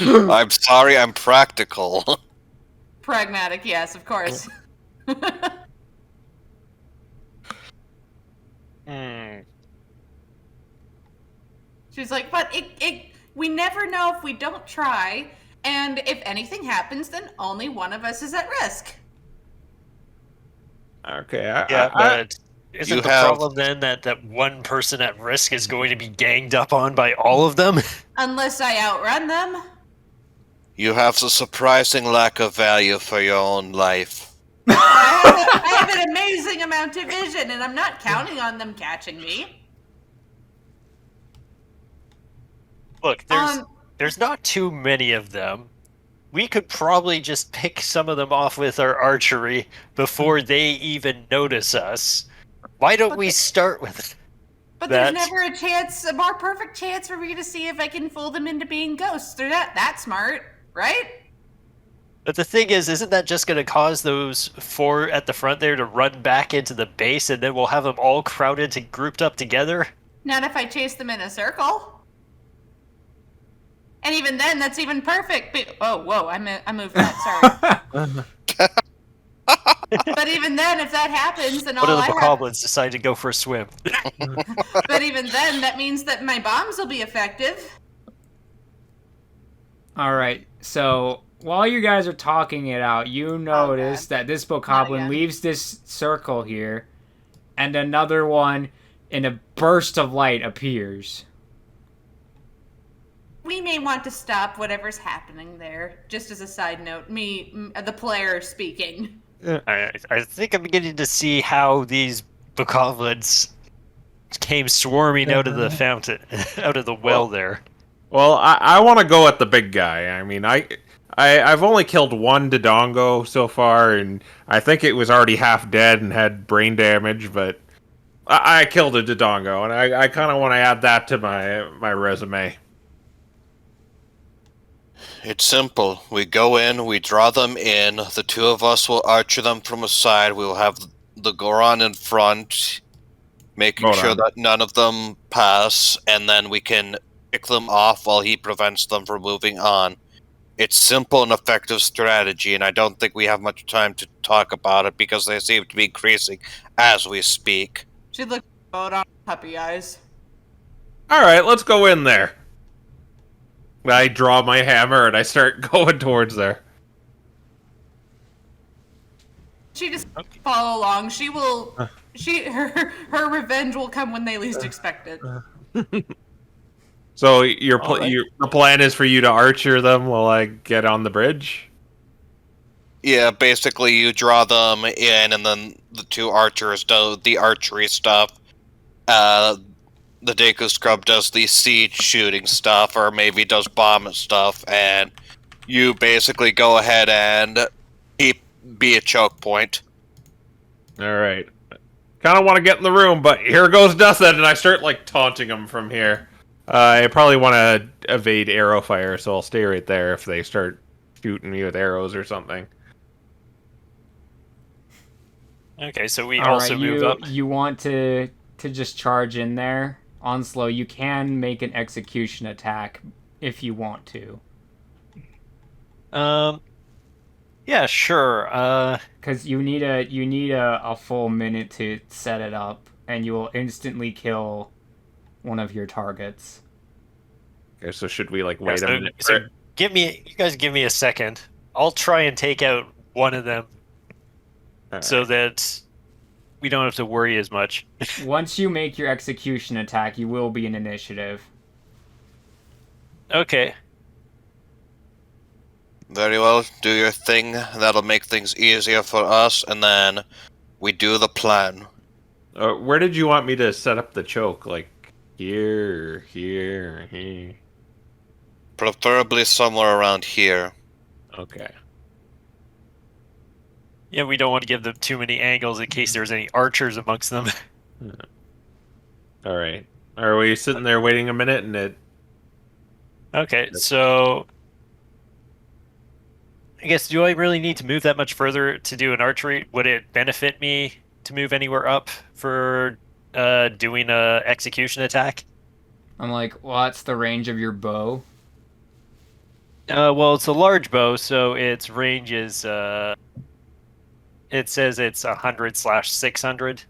I'm sorry, I'm practical. Pragmatic, yes, of course. She's like, but we never know if we don't try, and if anything happens, then only one of us is at risk. Okay. But isn't You the have- problem then that one person at risk is going to be ganged up on by all of them? Unless I outrun them. You have a surprising lack of value for your own life. I have an amazing amount of vision, and I'm not counting on them catching me. Look, there's not too many of them. We could probably just pick some of them off with our archery before they even notice us. Why don't we start with But that? there's never a more perfect chance for me to see if I can fool them into being ghosts. They're not that smart, right? But the thing is, isn't that just going to cause those 4 at the front there to run back into the base, and then we'll have them all crowded and grouped up together? Not if I chase them in a circle. And even then, that's even perfect. Whoa, I moved that, sorry. But even then, if that happens, then What all if I the have... Bokoblins decide to go for a swim? But even then, that means that my bombs will be effective. All right, so while you guys are talking it out, you notice that this Bokoblin again. leaves this circle here, and another one in a burst of light appears. We may want to stop whatever's happening there. Just as a side note, the player speaking. I think I'm beginning to see how these Bokoblins came swarming out of the fountain, out of the well there. Well, I want to go at the big guy. I mean, I've only killed one Dodongo so far, and I think it was already half dead and had brain damage, but I killed a Dodongo, and I kind of want to add that to my resume. It's simple. We go in, we draw them in, the 2 of us will archer them from a side, we will have the Goron in front, making sure that none of them pass, and then we can pick them off while he prevents them from moving on. It's simple and effective strategy, and I don't think we have much time to talk about it because they seem to be increasing as we speak. She looked at on puppy eyes. Alright, let's go in there. I draw my hammer and I start going towards there. She just follow along. She will. Her revenge will come when they least expect it. So the plan is for you to archer them while I get on the bridge? Yeah, basically you draw them in, and then the 2 archers do the archery stuff. The Deku Scrub does the siege shooting stuff, or maybe does bomb stuff, and you basically go ahead and be a choke point. Alright. Kind of want to get in the room, but here goes nothing, and I start, taunting them from here. I probably want to evade arrow fire, so I'll stay right there if they start shooting me with arrows or something. Okay, so we All also right, move up. You want to just charge in there. Onslow, you can make an execution attack if you want to. Yeah, sure. Because you need a full minute to set it up, and you will instantly kill one of your targets. Okay, so should we, wait a minute? So you guys give me a second. I'll try and take out one of them so that we don't have to worry as much. Once you make your execution attack, you will be in initiative. Okay. Very well. Do your thing. That'll make things easier for us, and then we do the plan. Where did you want me to set up the choke? Like here, or here, or here? Preferably somewhere around here. Okay. Yeah, we don't want to give them too many angles in case there's any archers amongst them. All right. Are we sitting there waiting a minute and it? Okay, so I guess, do I really need to move that much further to do an archery? Would it benefit me to move anywhere up for doing a execution attack? I'm like, what's the range of your bow? Well, it's a large bow, so its range is it says it's 100/600.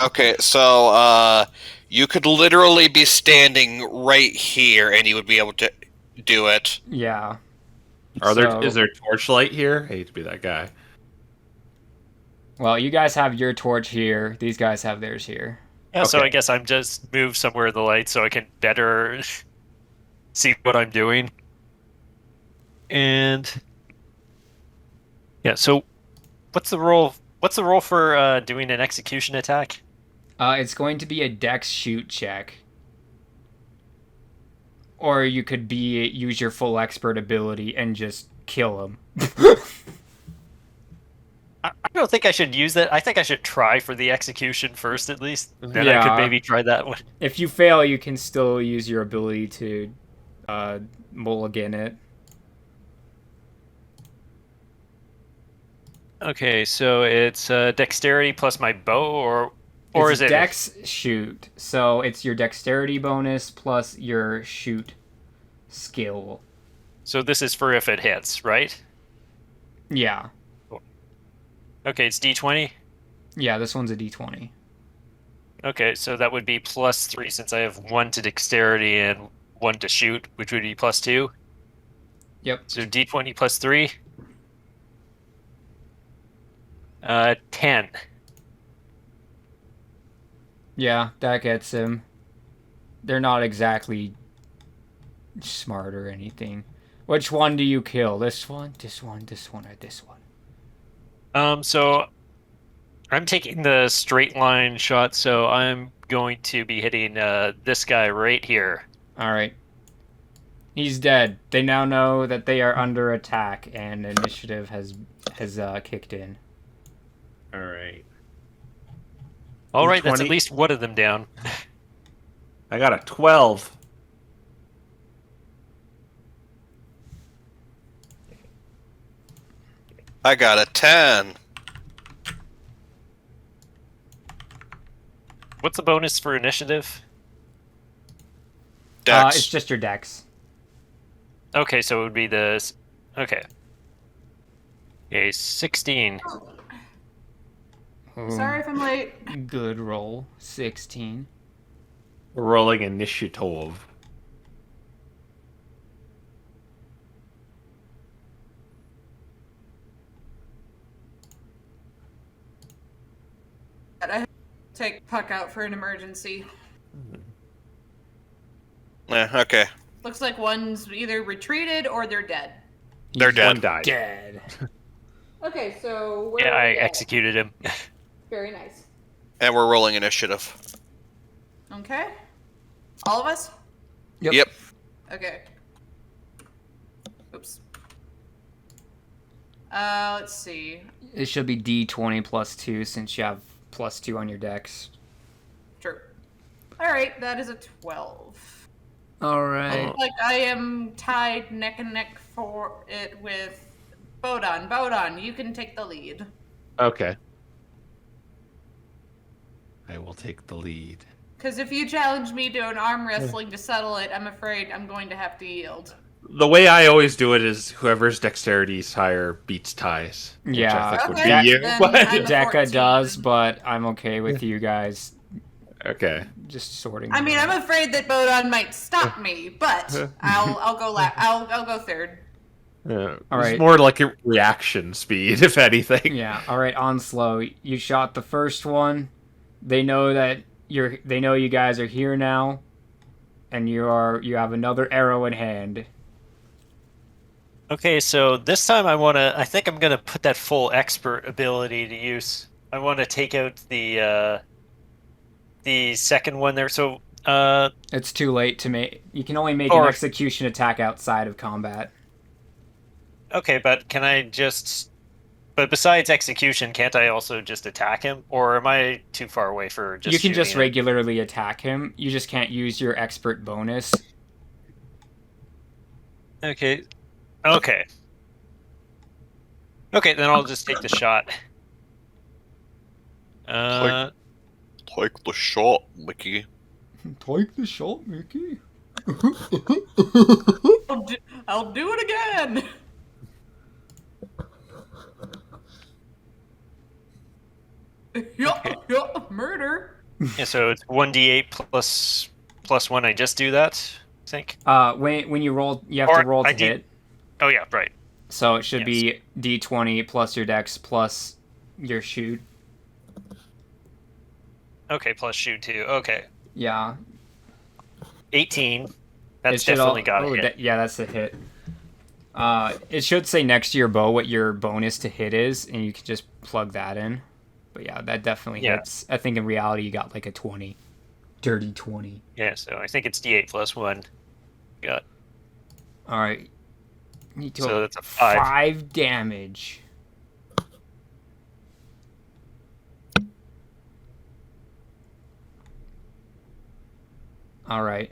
Okay, so you could literally be standing right here, and you would be able to do it. Yeah. Is there torchlight here? I hate to be that guy. Well, you guys have your torch here. These guys have theirs here. Yeah, so Okay. I guess I'm just moved somewhere in the light so I can better see what I'm doing. And yeah, so what's the role? What's the role for doing an execution attack? It's going to be a dex shoot check. Or you could use your full expert ability and just kill him. I don't think I should use that. I think I should try for the execution first, at least. Then I Yeah. could maybe try that one. If you fail, you can still use your ability to mulligan it. Okay, so it's dexterity plus my bow, or It's is it dex shoot? So it's your dexterity bonus plus your shoot skill. So this is for if it hits, right? Yeah. Okay, it's d20. Yeah, this one's a d20. Okay, so that would be +3 since I have 1 to dexterity and 1 to shoot, which would be +2. Yep. So d20 +3. 10. Yeah, that gets him. They're not exactly smart or anything. Which one do you kill? This one, this one, this one, or this one? So I'm taking the straight line shot, so I'm going to be hitting this guy right here. Alright. He's dead. They now know that they are under attack, and initiative has kicked in. All right. All right, that's 20. at least one of them down. I got a 12. I got a 10. What's the bonus for initiative? Dex. It's just your dex. Okay, so it would be this. Okay. Okay, 16. Ooh, Sorry if I'm late. Good roll. 16. We're rolling initiative. I have to take Puck out for an emergency. Okay. Looks like one's either retreated or they're dead. They're dead. One died. Dead. Okay, so Yeah, I executed him. Very nice. And we're rolling initiative. Okay. All of us? Yep. Okay. Oops. Let's see. It should be d20 plus 2 since you have plus 2 on your dex. True. Alright, that is a 12. Alright. Looks like I am tied neck and neck for it with Bodon. Bodon, you can take the lead. Okay. I will take the lead. Because if you challenge me to an arm wrestling to settle it, I'm afraid I'm going to have to yield. The way I always do it is whoever's dexterity is higher beats ties. Which Yeah. I think would Okay, be you. then but- I'm a Deca 14. does, but I'm okay with you guys Okay. just sorting. I mean, them I'm out. afraid that Bodon might stop me, but I'll go I'll go third. All right. It's more like a reaction speed, if anything. Yeah. All right, Onslow. You shot the first one. They know that they know you guys are here now, and you have another arrow in hand. Okay, so this time I think I'm gonna put that full expert ability to use. I want to take out the second one there. So, It's too late to make. You can only make an or execution attack outside of combat. okay, but can I just? But besides execution, can't I also just attack him, or am I too far away for just? You can just shooting him? regularly attack him. You just can't use your expert bonus. Okay. Okay. Okay, then I'll just take the shot. Take the shot, Mickey. Take the shot, Mickey. I'll do it again. Yup, murder. Yeah, so it's 1d8 plus 1. I just do that, I think. When you roll, you have to roll to hit. Oh yeah, right. So it should be d20 plus your dex plus your shoot. Okay, plus shoot too. Okay. Yeah. 18. That's definitely got a hit. Yeah, that's a hit. It should say next to your bow what your bonus to hit is, and you can just plug that in. But yeah, that definitely hits. I think in reality you got like a 20. Dirty 20. Yeah, so I think it's d8 plus 1. Got. Alright. So that's a 5. 5 damage. Alright.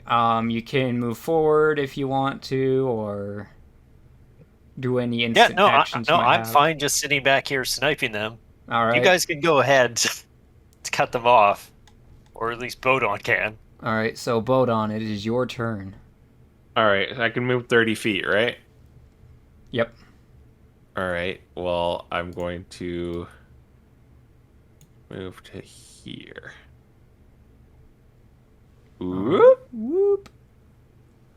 You can move forward if you want to, or do any instant actions. I'm fine just sitting back here sniping them. Alright. You guys can go ahead to cut them off. Or at least Bodon can. Alright, so Bodon, it is your turn. Alright, I can move 30 feet, right? Yep. Alright, well, I'm going to move to here. Whoop. Whoop.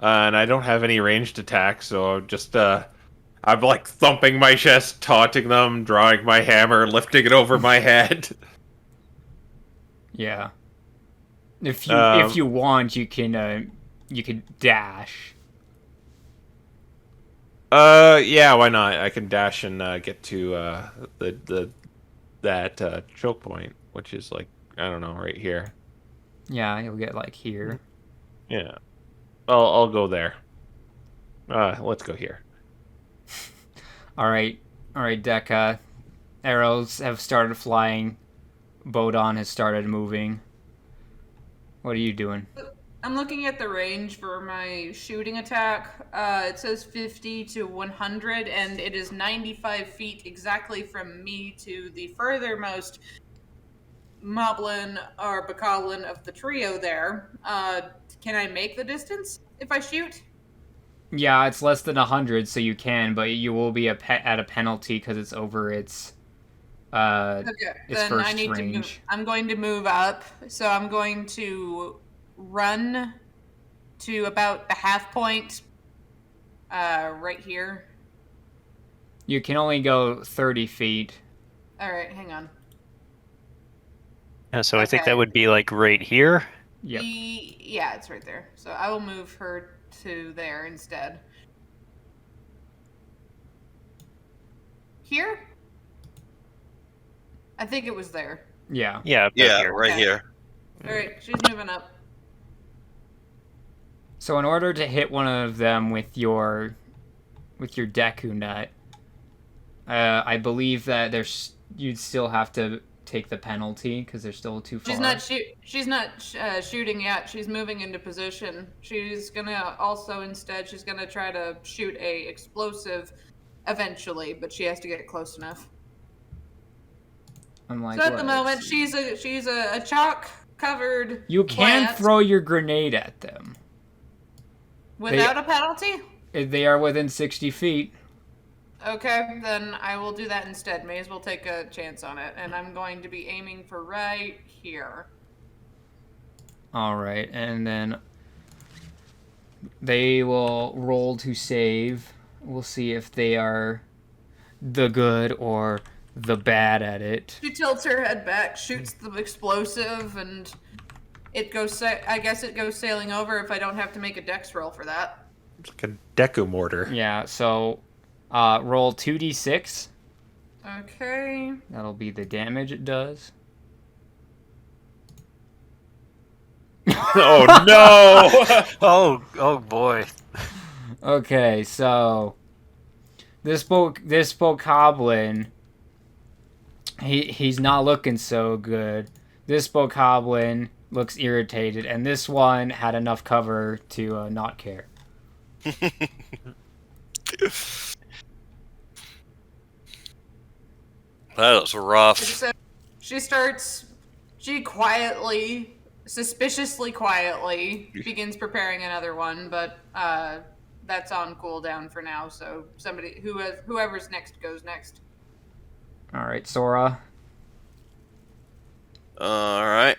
And I don't have any ranged attacks, so I'm like thumping my chest, taunting them, drawing my hammer, lifting it over my head. Yeah. If you want, you can dash. Yeah, why not? I can dash and get to that choke point, which is like, I don't know, right here. Yeah, you'll get like here. Yeah. I'll go there. Let's go here. Alright, Dekka. Arrows have started flying. Bodon has started moving. What are you doing? I'm looking at the range for my shooting attack. It says 50 to 100, and it is 95 feet exactly from me to the furthermost moblin or bokoblin of the trio there. Can I make the distance if I shoot? Yeah, it's less than 100, so you can, but you will be at a penalty because it's over its Okay, then first I need range. to move. I'm going to move up, so I'm going to run to about the half point, right here. You can only go 30 feet. All right, hang on. Yeah, so I think that would be like right here. Yep. Yeah, it's right there. So I will move her to there instead. Here? I think it was there. Yeah. Yeah, Yeah, here. right Okay. here. All right, she's moving up. So in order to hit one of them with your Deku Nut, I believe that you'd still have to take the penalty because they're still too far. She's not shooting yet. She's moving into position. She's gonna also instead. She's gonna try to shoot a explosive eventually, but she has to get close enough. I'm like, So at the moment, she's a chalk covered. You can plant throw your grenade at them. without a penalty. They are within 60 feet. Okay, then I will do that instead. May as well take a chance on it, and I'm going to be aiming for right here. All right, and then they will roll to save. We'll see if they are the good or the bad at it. She tilts her head back, shoots the explosive, and it goes. I guess it goes sailing over if I don't have to make a dex roll for that. It's like a Deku mortar. Yeah, so Roll 2d6. Okay. That'll be the damage it does. Oh no! Oh boy. Okay, so this Bokoblin, he's not looking so good. This Bokoblin looks irritated, and this one had enough cover to not care. That was rough. She quietly, suspiciously quietly, begins preparing another one, but that's on cooldown for now. So whoever's next goes next. All right, Sora. All right.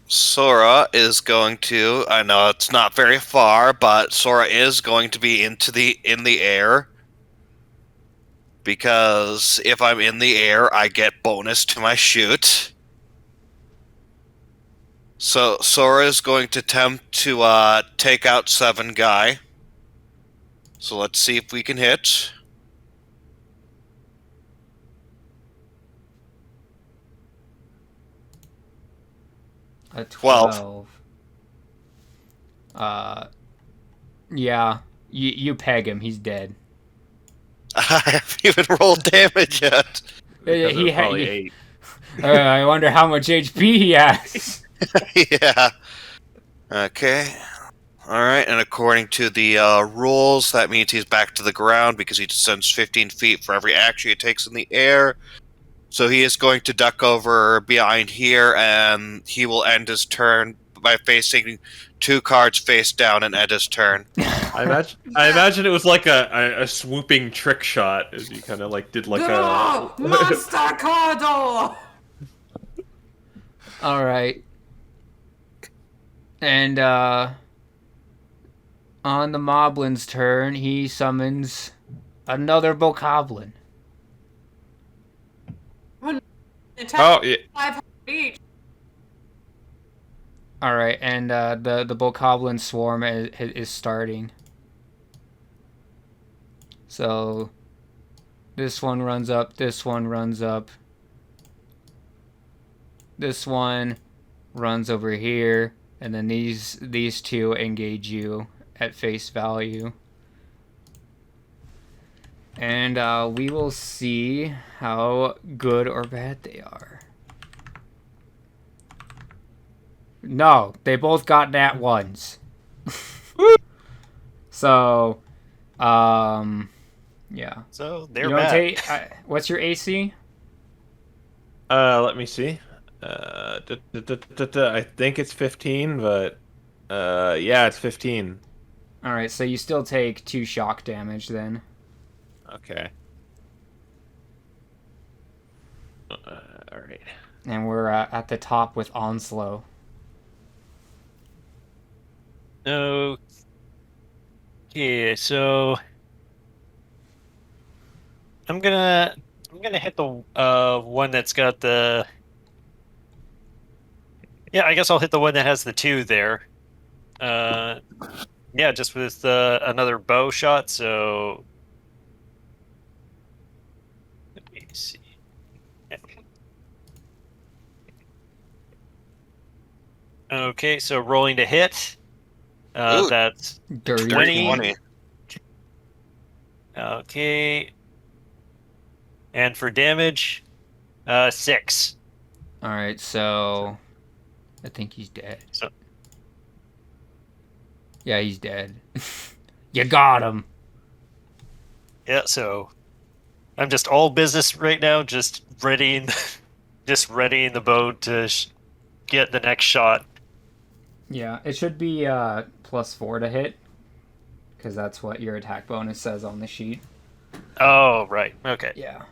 Sora is going to. I know it's not very far, but Sora is going to be in the air. Because if I'm in the air, I get bonus to my shoot. So Sora is going to attempt to take out 7 guy. So let's see if we can hit. A 12. Yeah. You peg him. He's dead. I haven't even rolled damage yet. Probably 8. I wonder how much HP he has. Yeah. Okay. Alright, and according to the rules, that means he's back to the ground because he descends 15 feet for every action he takes in the air. So he is going to duck over behind here, and he will end his turn by facing 2 cards face down and end his turn. I imagine it was like a swooping trick shot, as you kind of like did like a monster cardle. All right. And on the Moblin's turn, he summons another Bokoblin. Oh yeah. 500 each. All right, and the Bokoblin swarm is starting. So this one runs up, this one runs up. This one runs over here, and then these 2 engage you at face value. And we will see how good or bad they are. No, they both got nat 1s. So, yeah. So they're You bad. what's your AC? Let me see. I think it's 15, but yeah, it's 15. All right, so you still take 2 shock damage then. Okay. All right. And we're at the top with Onslow. Okay, so I'm gonna hit the one that's got the. Yeah, I guess I'll hit the one that has the 2 there. Yeah, just with another bow shot. So let me see. Okay, so rolling to hit. Ooh. That's Dirty 20. Okay. And for damage, 6. All right, so I think he's dead. So- Yeah, he's dead. You got him. Yeah, so I'm just all business right now, just readying the bow to get the next shot. Yeah, it should be +4 to hit, because that's what your attack bonus says on the sheet. Oh, right. Okay. Yeah.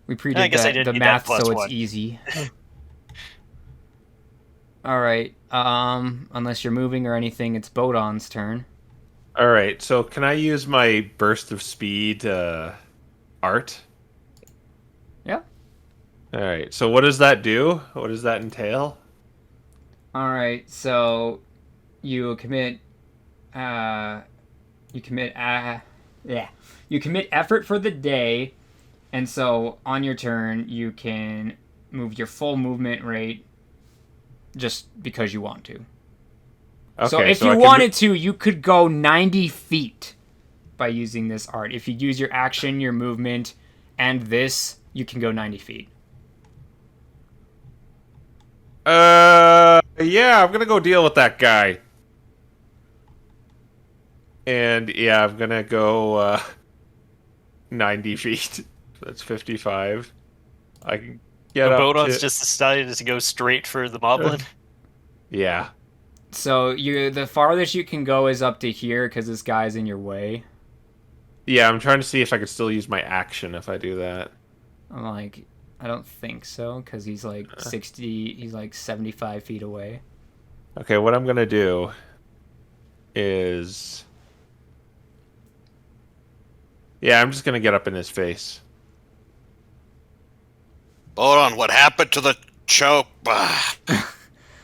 We pre-did guess I didn't the need math, that so +1. it's easy. All right. Unless you're moving or anything, it's Bodon's turn. All right. So can I use my burst of speed art? Yeah. All right. So what does that do? What does that entail? All right. So you commit Yeah. You commit effort for the day, and so on your turn, you can move your full movement rate just because you want to. Okay, So if so you I can wanted to, you could go 90 feet by using this art. If you use your action, your movement, and this, you can go 90 feet. Yeah, I'm gonna go deal with that guy. And yeah, I'm gonna go 90 feet. That's 55. I can get The up Bodon's to just decided to go straight for the Moblin. yeah. So the farthest you can go is up to here because this guy's in your way. Yeah, I'm trying to see if I can still use my action if I do that. I'm like, I don't think so because he's like 60. He's like 75 feet away. Okay, what I'm gonna do is yeah, I'm just gonna get up in his face. Hold on, what happened to the choke?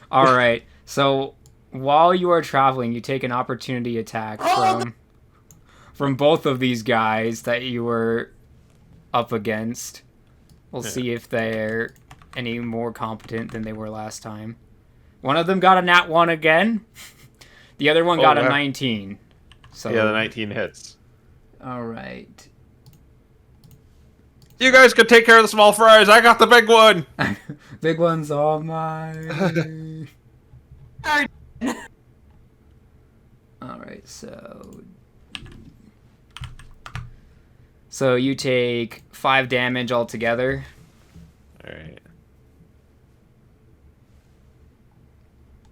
All right. So while you are traveling, you take an opportunity attack from both of these guys that you were up against. We'll see if they're any more competent than they were last time. One of them got a nat 1 again. The other one got a 19. So Yeah, the 19 hits. all right. You guys can take care of the small fries. I got the big one. Big one's all mine. All right, so you take 5 damage altogether. All right.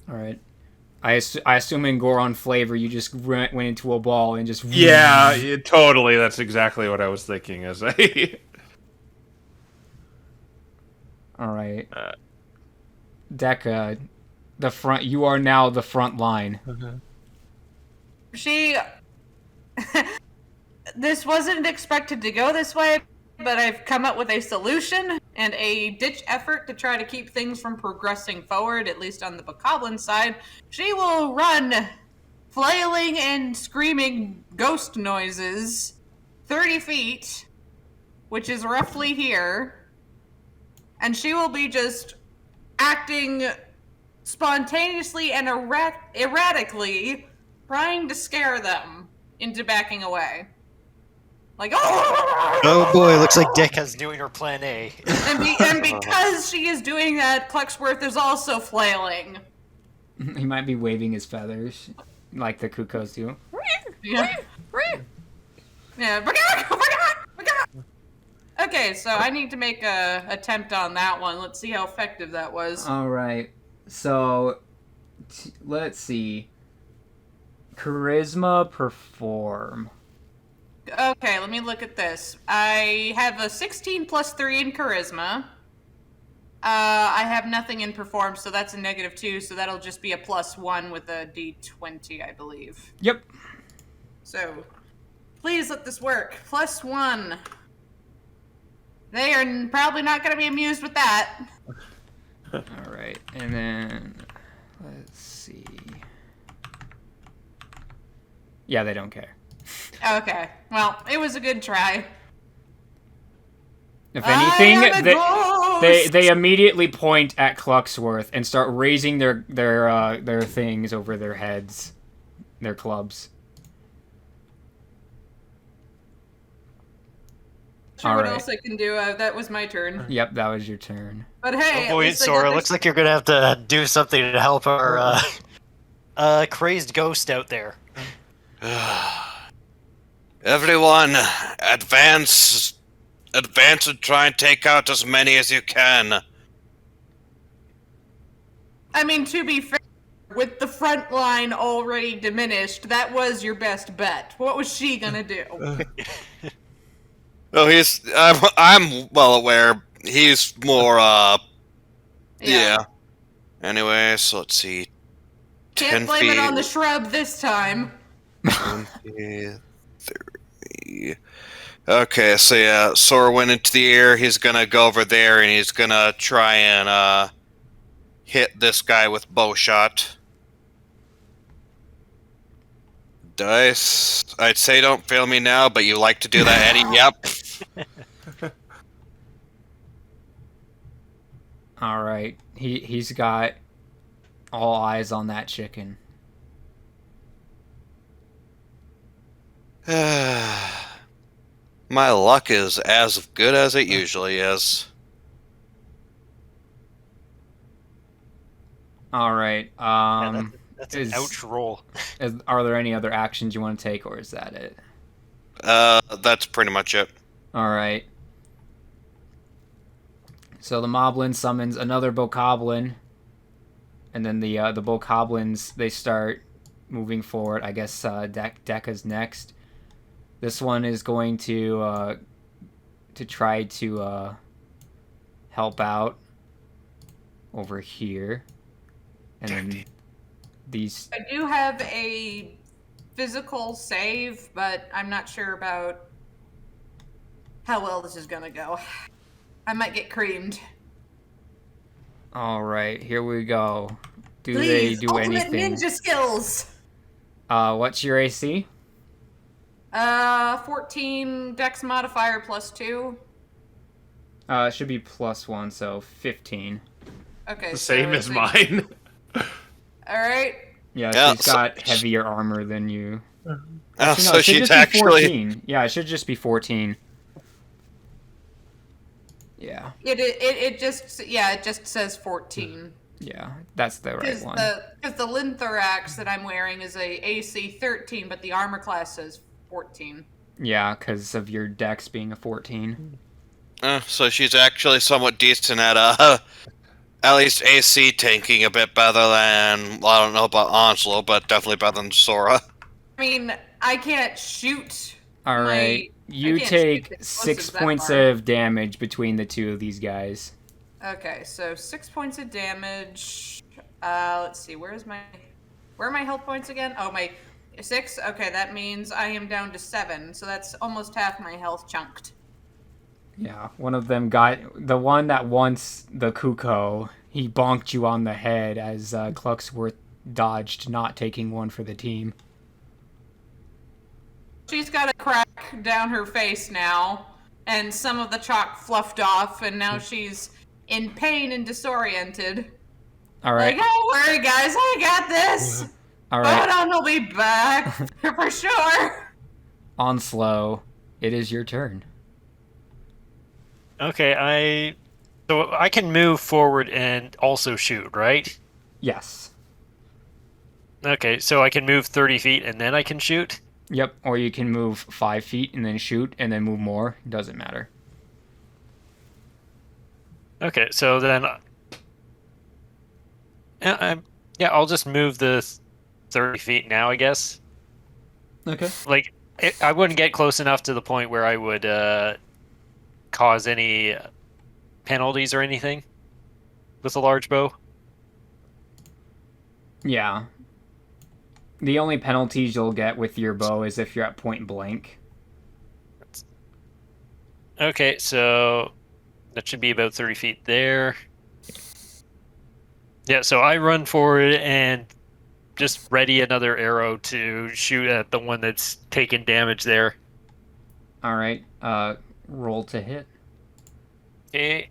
All right. I assume in Goron flavor you just went into a ball and just Yeah, totally. That's exactly what I was thinking. As I All right. Decca, the front. You are now the front line. She. This wasn't expected to go this way, but I've come up with a solution and a ditch effort to try to keep things from progressing forward, at least on the Bokoblin side. She will run, flailing and screaming ghost noises 30 feet, which is roughly here. And she will be just acting spontaneously and erratically, trying to scare them into backing away. Like, oh! Oh boy, looks like Decca's doing her plan A. And because she is doing that, Cluxworth is also flailing. He might be waving his feathers, like the cuckoos do. Yeah. Yeah. Okay, so I need to make a attempt on that one. Let's see how effective that was. All right. So, let's see. Charisma perform. Okay, let me look at this. I have a 16 plus 3 in charisma. I have nothing in perform, so that's a -2, so that'll just be a +1 with a d20, I believe. Yep. So, please let this work. +1. They are probably not going to be amused with that. All right, and then let's see. Yeah, they don't care. Okay, well, it was a good try. If anything, I am a ghost! they immediately point at Cluxworth and start raising their things over their heads, their clubs. Sure, All what right. else I can do? That was my turn. Yep, that was your turn. But hey, Oh boy, at least I Sora, got looks this- like you're gonna have to do something to help our crazed ghost out there. Everyone, advance and try and take out as many as you can. I mean, to be fair, with the front line already diminished, that was your best bet. What was she gonna do? Oh, I'm well aware. He's more, yeah. Anyway, so let's see. Can't 10 blame it on the feet. shrub this time. 20, 30. Okay, so yeah, Sora went into the air. He's gonna go over there and he's gonna try and hit this guy with bow shot. Dice. I'd say don't fail me now, but you like to do that, Eddie. Yep. All right. He's got all eyes on that chicken. My luck is as good as it usually is. All right. That's an ouch roll. Are there any other actions you want to take, or is that it? That's pretty much it. All right. So the Moblin summons another Bokoblin, and then the Bokoblins, they start moving forward. I guess Dekka's next. This one is going to try to help out over here, and then these. I do have a physical save, but I'm not sure about how well this is gonna go. I might get creamed. All right, here we go. Do Please, they do ultimate anything? ninja skills. What's your AC? 14 dex modifier +2. It should be +1, so 15. Okay, The same so as mine. All right. Yeah, Yeah, she's got heavier armor than you. Oh, Actually, no, so it should she's just be actually. 14. Yeah, it should just be 14. Yeah, It just says 14. yeah, that's the right Because one. the Linthorax that I'm wearing is a AC 13, but the armor class says 14. Yeah, because of your dex being a 14. So she's actually somewhat decent at least AC tanking a bit better than, well, I don't know about Onslow, but definitely better than Sora. I mean, I can't shoot. All right, you can't take shoot the 6 explosives that points far. of damage between the two of these guys. Okay, so 6 points of damage. Let's see, where are my health points again? Oh, my 6. Okay, that means I am down to 7. So that's almost half my health chunked. Yeah, one of them got the one that wants the Kuko. He bonked you on the head as Clucksworth dodged, not taking one for the team. She's got a crack down her face now, and some of the chalk fluffed off, and now she's in pain and disoriented. All right, Like, don't worry, guys, I got this. all right. Bodon will be back for sure. Onslow, it is your turn. Okay, so I can move forward and also shoot, right? Yes. Okay, so I can move 30 feet and then I can shoot? Yep, or you can move 5 feet and then shoot, and then move more. Doesn't matter. Okay, so then... Yeah, I'll just move the 30 feet now, I guess. Okay. Like, I wouldn't get close enough to the point where I would cause any penalties or anything with a large bow. Yeah. The only penalties you'll get with your bow is if you're at point blank. Okay, so that should be about 30 feet there. Yeah, so I run forward and just ready another arrow to shoot at the one that's taking damage there. All right. Roll to hit. Okay.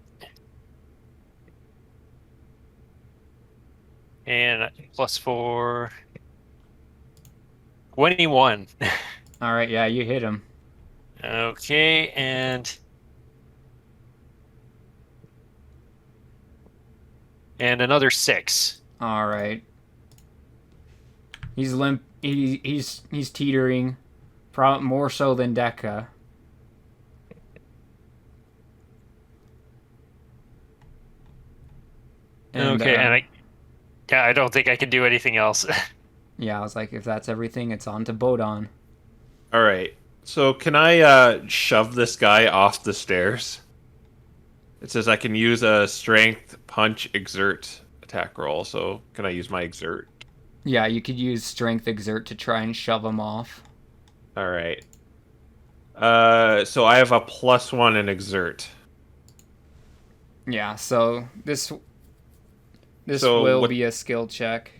And +4. 21. All right. Yeah, you hit him. Okay, and another 6. All right. He's limp. He's teetering, more so than Dekka. Okay, and I don't think I can do anything else. Yeah, I was like, if that's everything, it's on to Bodon. All right. So can I shove this guy off the stairs? It says I can use a strength, punch, exert attack roll. So can I use my exert? Yeah, you could use strength exert to try and shove him off. All right. So I have a +1 in exert. Yeah, so this So will what- be a skill check.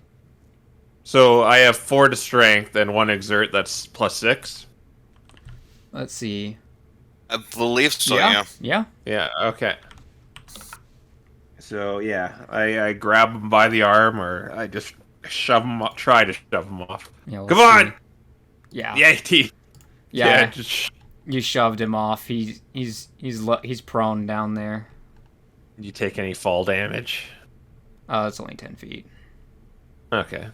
So I have 4 to strength and 1 exert. That's +6. Let's see. I believe so, yeah. Yeah. Yeah. Okay. So yeah, I grab him by the arm, or I just shove him. Try to shove him off. Yeah, we'll Come see. on! Yeah. Yeah, Yeah. just You shoved him off. He's prone down there. you take any fall damage? Oh, it's only 10 feet. Okay.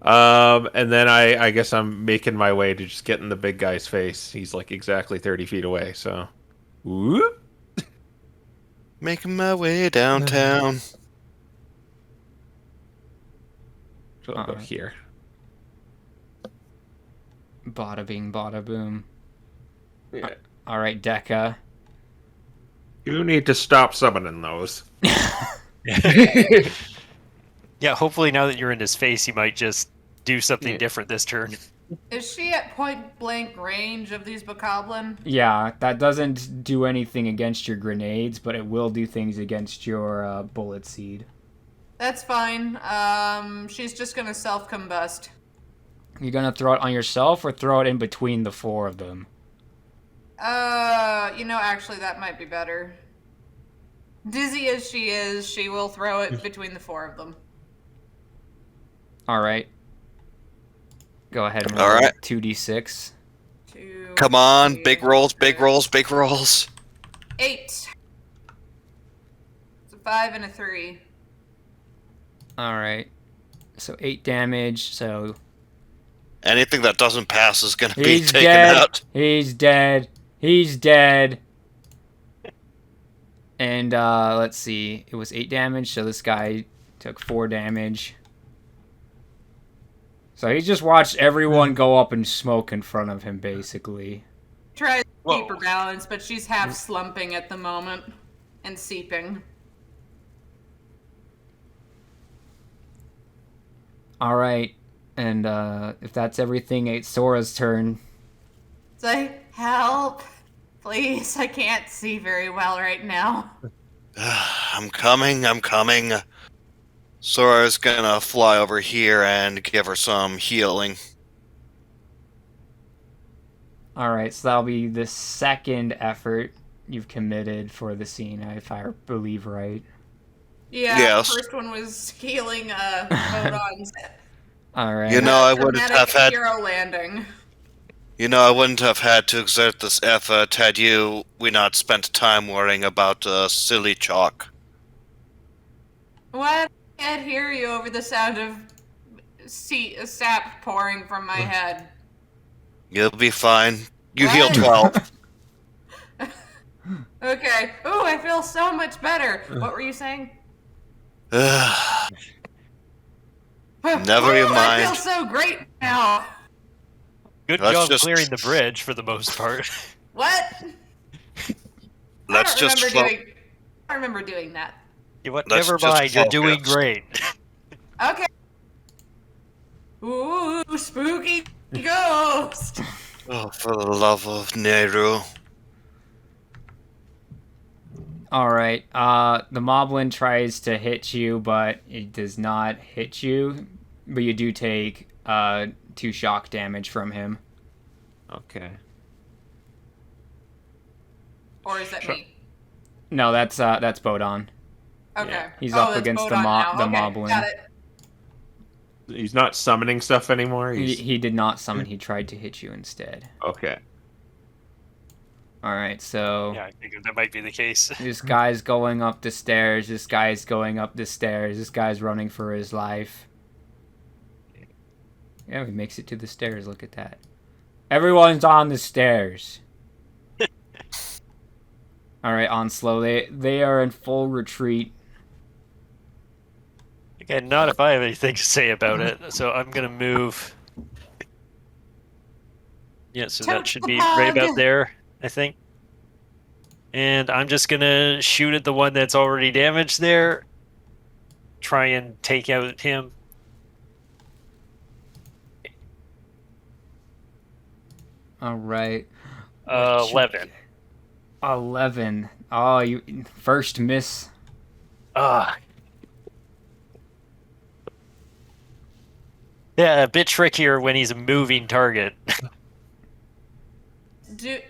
And then I guess I'm making my way to just get in the big guy's face. He's like exactly 30 feet away. So, whoop. Making my way downtown. So I'll go here. Bada bing, bada boom. Yeah. All right, Deca. You need to stop summoning those. Yeah, hopefully now that you're in his face, he might just do something different this turn. Is she at point blank range of these bokoblin? Yeah, that doesn't do anything against your grenades, but it will do things against your bullet seed. That's fine. She's just gonna self-combust. You're gonna throw it on yourself or throw it in between the 4 of them? Actually, that might be better. Dizzy as she is, she will throw it between the 4 of them. All right. Go ahead and All roll right. 2, 2d6. Come on, 3, big rolls, big rolls, big rolls. 8. It's a 5 and a 3. All right. So 8 damage. So Anything that doesn't pass is gonna be he's taken dead. out. He's dead. He's dead. And let's see. It was 8 damage, so this guy took 4 damage. So he just watched everyone go up in smoke in front of him, basically. Tries to keep Whoa. her balance, but she's half slumping at the moment and seeping. All right. And if that's everything, it's Sora's turn. It's like, help. Please, I can't see very well right now. I'm coming. Sora's gonna fly over here and give her some healing. All right, so that'll be the second effort you've committed for the scene, if I believe right. Yeah, Yes. the first one was healing Bodon's All right. You know, I wouldn't dramatic have had. hero landing. You know, I wouldn't have had to exert this effort had we not spent time worrying about silly chalk. What? I can't hear you over the sound of sap pouring from my head. You'll be fine. You What? heal 12. Okay. Ooh, I feel so much better. What were you saying? Never Ooh, you I feel mind. so great now. Good Let's job just- clearing the bridge for the most part. What? Let's just I don't remember doing that. You what? Let's Never just mind, you're doing focus. great. Okay. Ooh, spooky ghost. Oh, for the love of Nehru. All right. The Moblin tries to hit you, but it does not hit you. But you do take 2 shock damage from him. Okay. Or is that me? No, that's Bodon. Okay. Yeah. He's up that's against the Bodon now. the Okay, Moblin. got it. He's not summoning stuff anymore. He did not summon. He tried to hit you instead. Okay. All right. So Yeah, I figured that might be the case. this guy's going up the stairs. This guy's going up the stairs. This guy's running for his life. Yeah, he makes it to the stairs. Look at that. Everyone's on the stairs. All right, on slow. They are in full retreat. Again, not if I have anything to say about it. So I'm gonna move. Yeah, so that should be right about there, I think. And I'm just gonna shoot at the one that's already damaged there. Try and take out him. All right. 11. 11. Oh, you first miss. Ah. Yeah, a bit trickier when he's a moving target.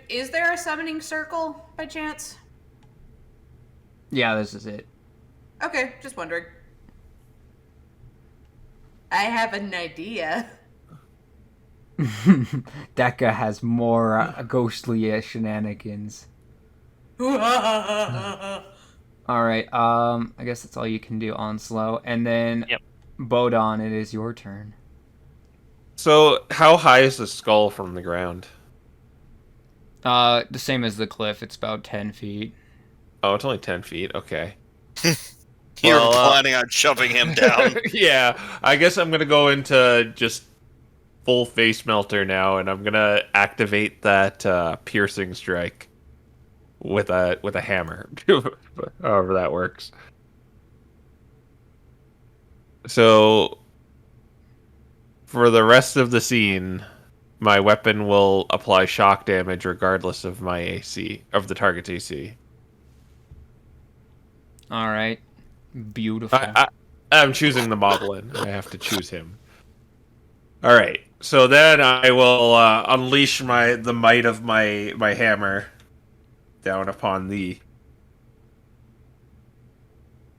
Is there a summoning circle by chance? Yeah, this is it. Okay, just wondering. I have an idea. Deca has more ghostly shenanigans. Alright, All right. I guess that's all you can do, Onslow, and then Yep. Bodon. It is your turn. So, how high is the skull from the ground? The same as the cliff. It's about 10 feet. Oh, it's only 10 feet. Okay. You're Well, planning on shoving him down. Yeah, I guess I'm gonna go into just full face melter now, and I'm gonna activate that piercing strike with a hammer, however that works. So for the rest of the scene, my weapon will apply shock damage regardless of my AC, of the target's AC. All right. Beautiful. I'm choosing the Moblin. I have to choose him. All right. So then I will unleash the might of my hammer down upon thee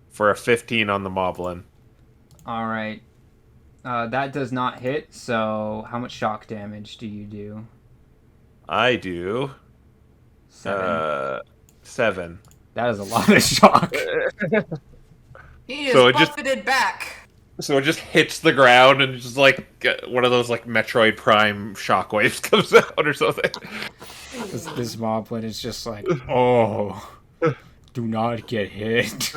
for a 15 on the Moblin. All right. That does not hit. So how much shock damage do you do? I do 7. 7. That is a lot of shock. he is So it just- buffeted back. So it just hits the ground and just like one of those like Metroid Prime shockwaves comes out or something. This moblin is just like, oh, do not get hit.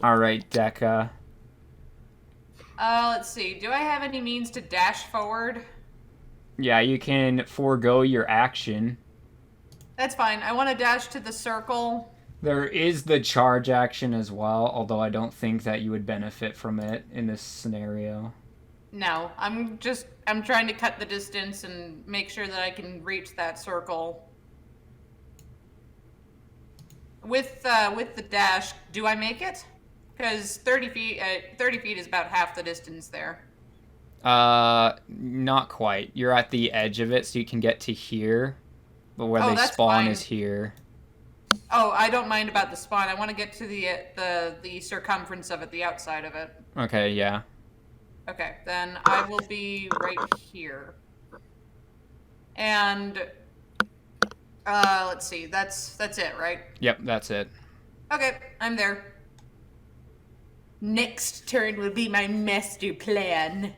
All right, Deca. Let's see. Do I have any means to dash forward? Yeah, you can forego your action. That's fine. I want to dash to the circle. There is the charge action as well, although I don't think that you would benefit from it in this scenario. No, I'm trying to cut the distance and make sure that I can reach that circle. With the dash, do I make it? Because 30 feet is about half the distance there. Not quite. You're at the edge of it, so you can get to here, but where they that's spawn fine. is here. Oh, I don't mind about the spawn. I want to get to the circumference of it, the outside of it. Okay, yeah. Okay, then I will be right here. And let's see. That's it, right? Yep, that's it. Okay, I'm there. Next turn will be my master plan.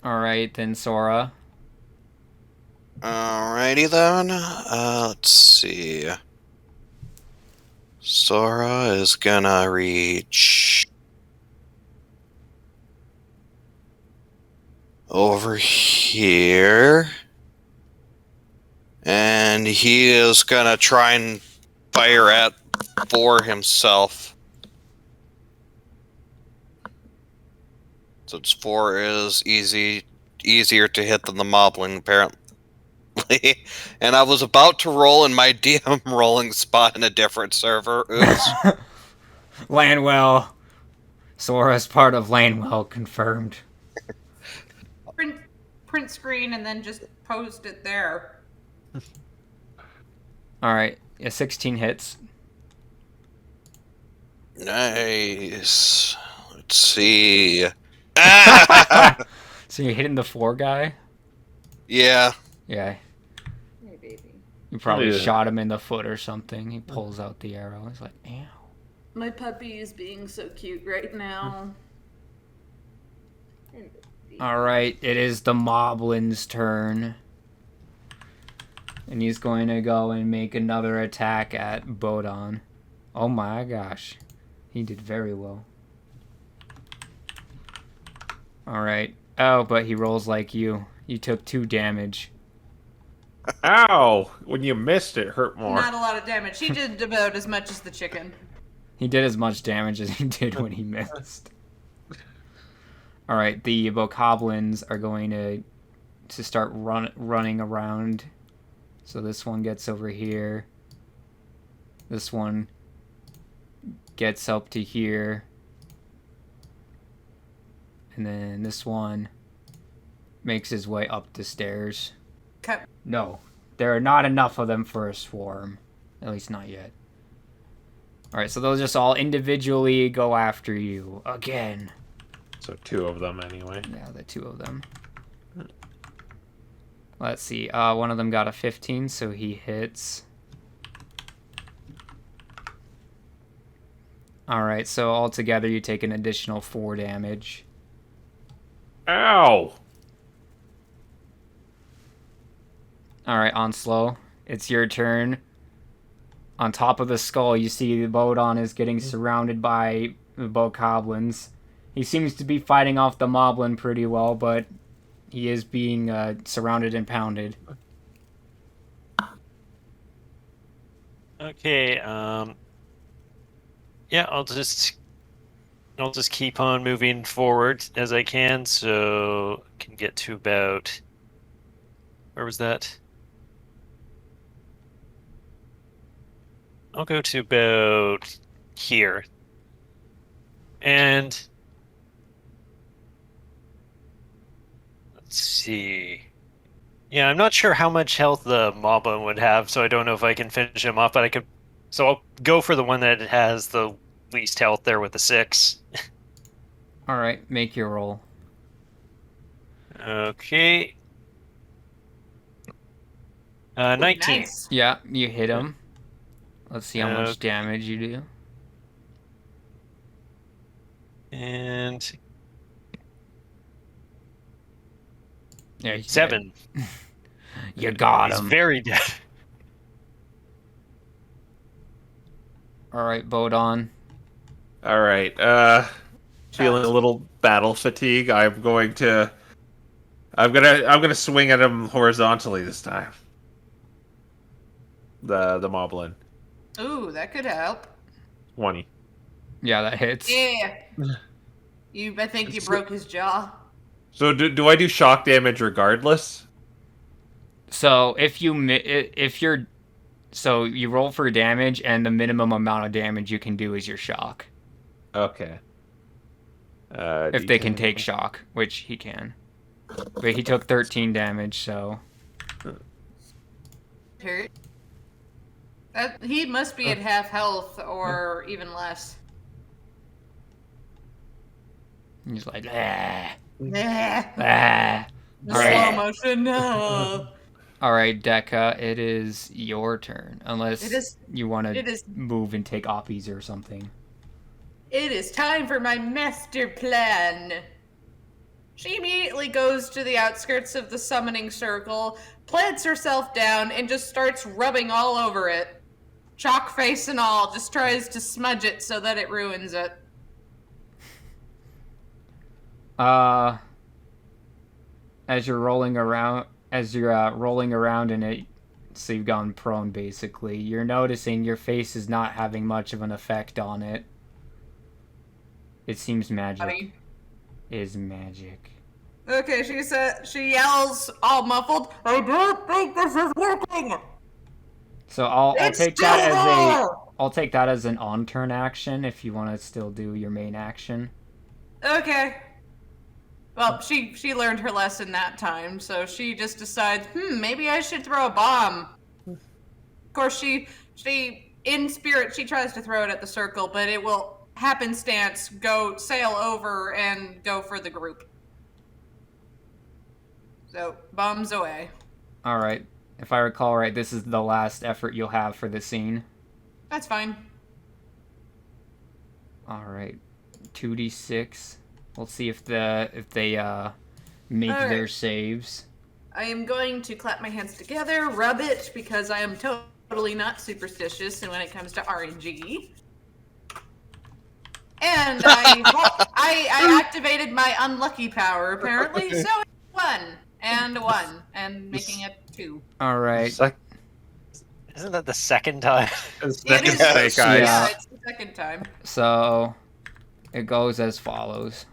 All right, then Sora. Alrighty then. Let's see. Sora is gonna reach over here. And he is gonna try and fire at 4 himself. Since 4 is easier to hit than the Moblin, apparently. And I was about to roll in my DM rolling spot in a different server. Oops. Landwell. Sora's part of Landwell, confirmed. Print screen and then just post it there. All right, yeah, 16 hits. Nice. Let's see. So you're hitting the 4 guy? Yeah. Yeah. Hey, baby. You probably Yeah. shot him in the foot or something. He pulls out the arrow. He's like, ow. My puppy is being so cute right now. All right, it is the Moblin's turn. And he's going to go and make another attack at Bodon. Oh my gosh. He did very well. All right. Oh, but he rolls like you. You took 2 damage. Ow! When you missed, it hurt more. Not a lot of damage. He did about as much as the chicken. He did as much damage as he did when he missed. All right, the Bokoblins are going to start running around. So this one gets over here. This one gets up to here. And then this one makes his way up the stairs. Okay. No, there are not enough of them for a swarm. At least not yet. Alright, so they'll just all individually go after you again. So 2 of them anyway. Yeah, the 2 of them. Let's see. One of them got a 15, so he hits. Alright, so altogether you take an additional 4 damage. Ow! Alright, Onslow. It's your turn. On top of the skull, you see Bodon is getting surrounded by the Bokoblins. He seems to be fighting off the Moblin pretty well, but he is being surrounded and pounded. Okay, yeah, I'll just keep on moving forward as I can, so I can get to about, where was that? I'll go to about here. And let's see. Yeah, I'm not sure how much health the Moblin would have, so I don't know if I can finish him off, but I could. So I'll go for the one that has the least health there with the 6. Alright, make your roll. Okay. 19. Nice. Yeah, you hit him. Let's see how much Okay. damage you do. And Yeah, you 7. You got He's him. very dead. Alright, Bodon. Alright, feeling a little battle fatigue. I'm gonna swing at him horizontally this time. The Moblin. Ooh, that could help. 20. Yeah, that hits. Yeah. I think you broke his jaw. So do I do shock damage regardless? So if you roll for damage, and the minimum amount of damage you can do is your shock. Okay. If they can take shock, which he can. But he took 13 damage, so Hurt. He must be at half health or even less. he's like, ah, Nah. ah. The All right. slow motion. No. All right, Dekka, it is your turn. Unless It is- you want it to is- move and take oppies or something. It is time for my master plan. She immediately goes to the outskirts of the summoning circle, plants herself down, and just starts rubbing all over it. Chalk face and all, just tries to smudge it so that it ruins it. As you're rolling around in it, so you've gone prone basically, you're noticing your face is not having much of an effect on it. It seems magic. Buddy. Is magic. Okay, she yells, all muffled, I don't think this is working! So I'll It's take that as still I'll take that as an on-turn action if you want to still do your main action. Okay. Well, she learned her lesson that time, so she just decides, maybe I should throw a bomb. Of course, she in spirit, she tries to throw it at the circle, but it will happenstance sail over and go for the group. So, bombs away. Alright. If I recall right, this is the last effort you'll have for the scene. That's fine. Alright. 2d6. We'll see if they make All their right. saves. I am going to clap my hands together, rub it, because I am totally not superstitious when it comes to RNG. And I activated my unlucky power, apparently, so it's 1 and making it 2. Alright. Isn't that the second time? It is, Snake eyes. yeah, it's the second time. So it goes as follows.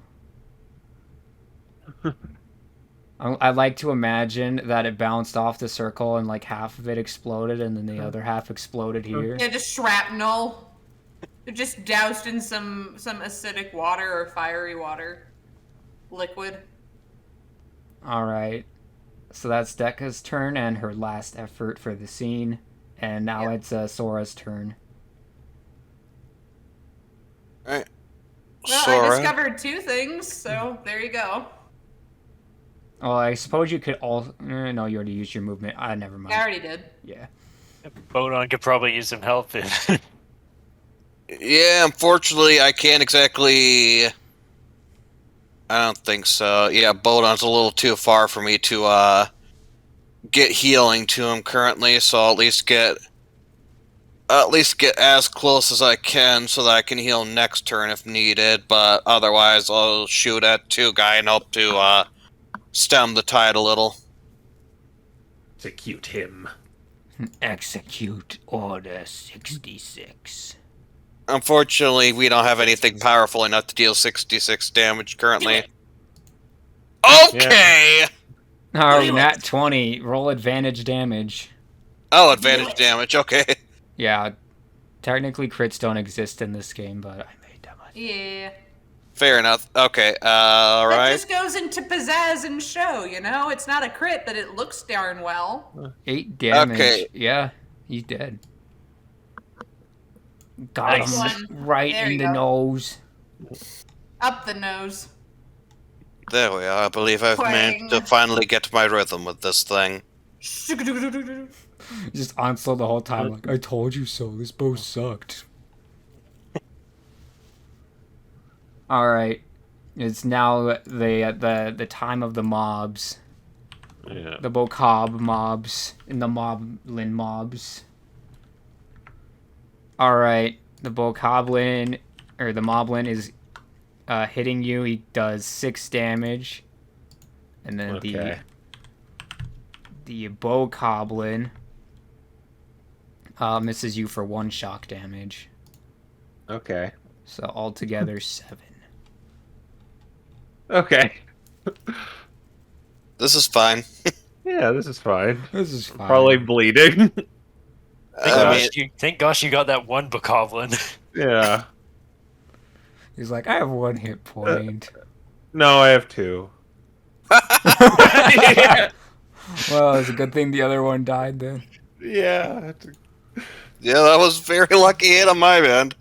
I like to imagine that it bounced off the circle and like half of it exploded and then the other half exploded here. Yeah, just shrapnel. They're just doused in some acidic water or fiery water. liquid. All right. So that's Dekka's turn and her last effort for the scene. And now Yep. it's Sora's turn. Alright. Well, Sora. I discovered 2 things, so there you go. Well, I suppose you could all. No, you already used your movement. Never mind. I already did. Yeah. Bodon could probably use some help. Yeah, unfortunately, I can't exactly. I don't think so. Yeah, Bodon's a little too far for me to get healing to him currently, so I'll at least get as close as I can so that I can heal next turn if needed. But otherwise, I'll shoot at 2 guy and hope to stem the tide a little. Execute him. Execute Order 66. Unfortunately, we don't have anything powerful enough to deal 66 damage currently. Okay! Oh, nat 20. Roll advantage damage. Oh, advantage damage, okay. Yeah. Technically, crits don't exist in this game, but I made that much. Yeah. Fair enough. Okay, That alright. just goes into pizzazz and show, you know? It's not a crit, but it looks darn well. 8 damage. Okay. Yeah, he's dead. Got Nice. him right There in you the go. nose. Up the nose. There we are. I believe I've managed to Twang. finally get my rhythm with this thing. Just Onslow the whole time, like, I told you so, this bow sucked. Alright. It's now the time of the mobs. Yeah. The Bokob mobs and the Moblin mobs. Alright. The Bokoblin, or the Moblin is hitting you. He does 6 damage. And then Okay. the Bokoblin misses you for 1 shock damage. Okay. So altogether 7. Okay. This is fine. Yeah, this is fine. This is fine. Probably bleeding. Thank gosh you got that one Bokoblin. Yeah. He's like, I have 1 hit point. No, I have 2. Well, it's a good thing the other one died then. Yeah. Yeah, that was very lucky hit on my end.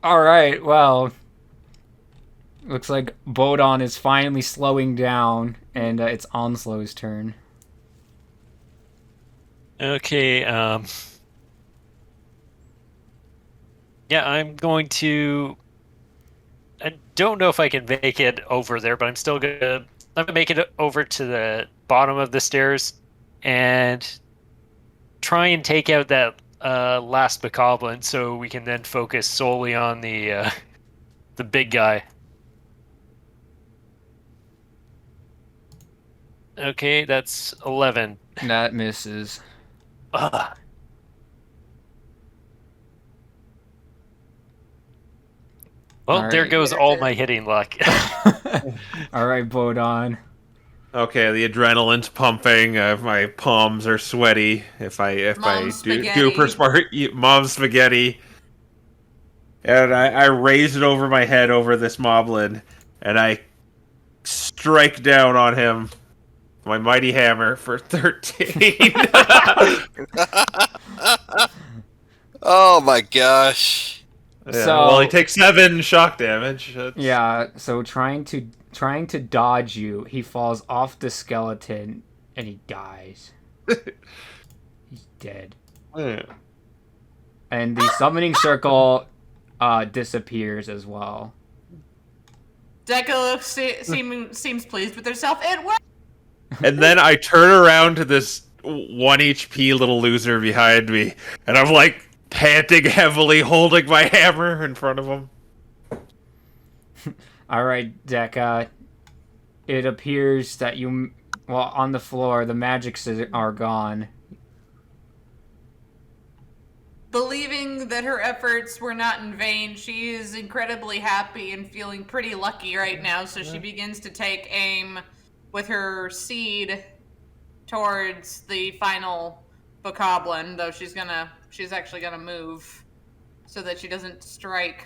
Alright, well. Looks like Bodon is finally slowing down, and it's Onslow's turn. Okay, yeah, I'm going to... I don't know if I can make it over there, but I'm gonna make it over to the bottom of the stairs and try and take out that last Bokoblin so we can then focus solely on the big guy. Okay, that's 11. That misses. Ugh. Well, All there right. goes all my hitting luck. Alright, Bodon. Okay, the adrenaline's pumping. My palms are sweaty. If I Mom's do spaghetti. perspire, mom's spaghetti. And I raise it over my head over this moblin, and I strike down on him. My mighty hammer for 13. Oh my gosh. Yeah, So- well, he takes 7 shock damage. That's- Yeah, so trying to dodge you, he falls off the skeleton and he dies. He's dead. Yeah. And the summoning circle disappears as well. Dekka looks seems pleased with herself. It worked. And then I turn around to this 1 HP little loser behind me, and I'm like panting heavily, holding my hammer in front of him. Alright, Dekka. It appears that on the floor, the magics are gone. Believing that her efforts were not in vain, she is incredibly happy and feeling pretty lucky right now, so she begins to take aim with her seed towards the final Bokoblin, though she's actually gonna move so that she doesn't strike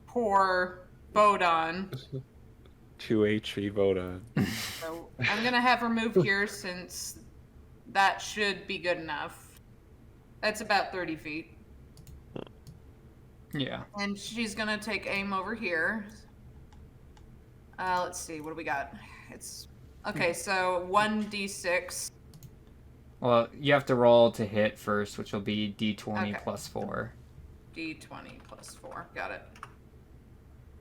poor Bodon. 2 HP Voda. So I'm gonna have her move here since that should be good enough. That's about 30 feet. Yeah. And she's gonna take aim over here. Let's see, what do we got? It's okay, so 1d6. Well, you have to roll to hit first, which will be d20 Okay. plus 4. D20 plus 4. Got it.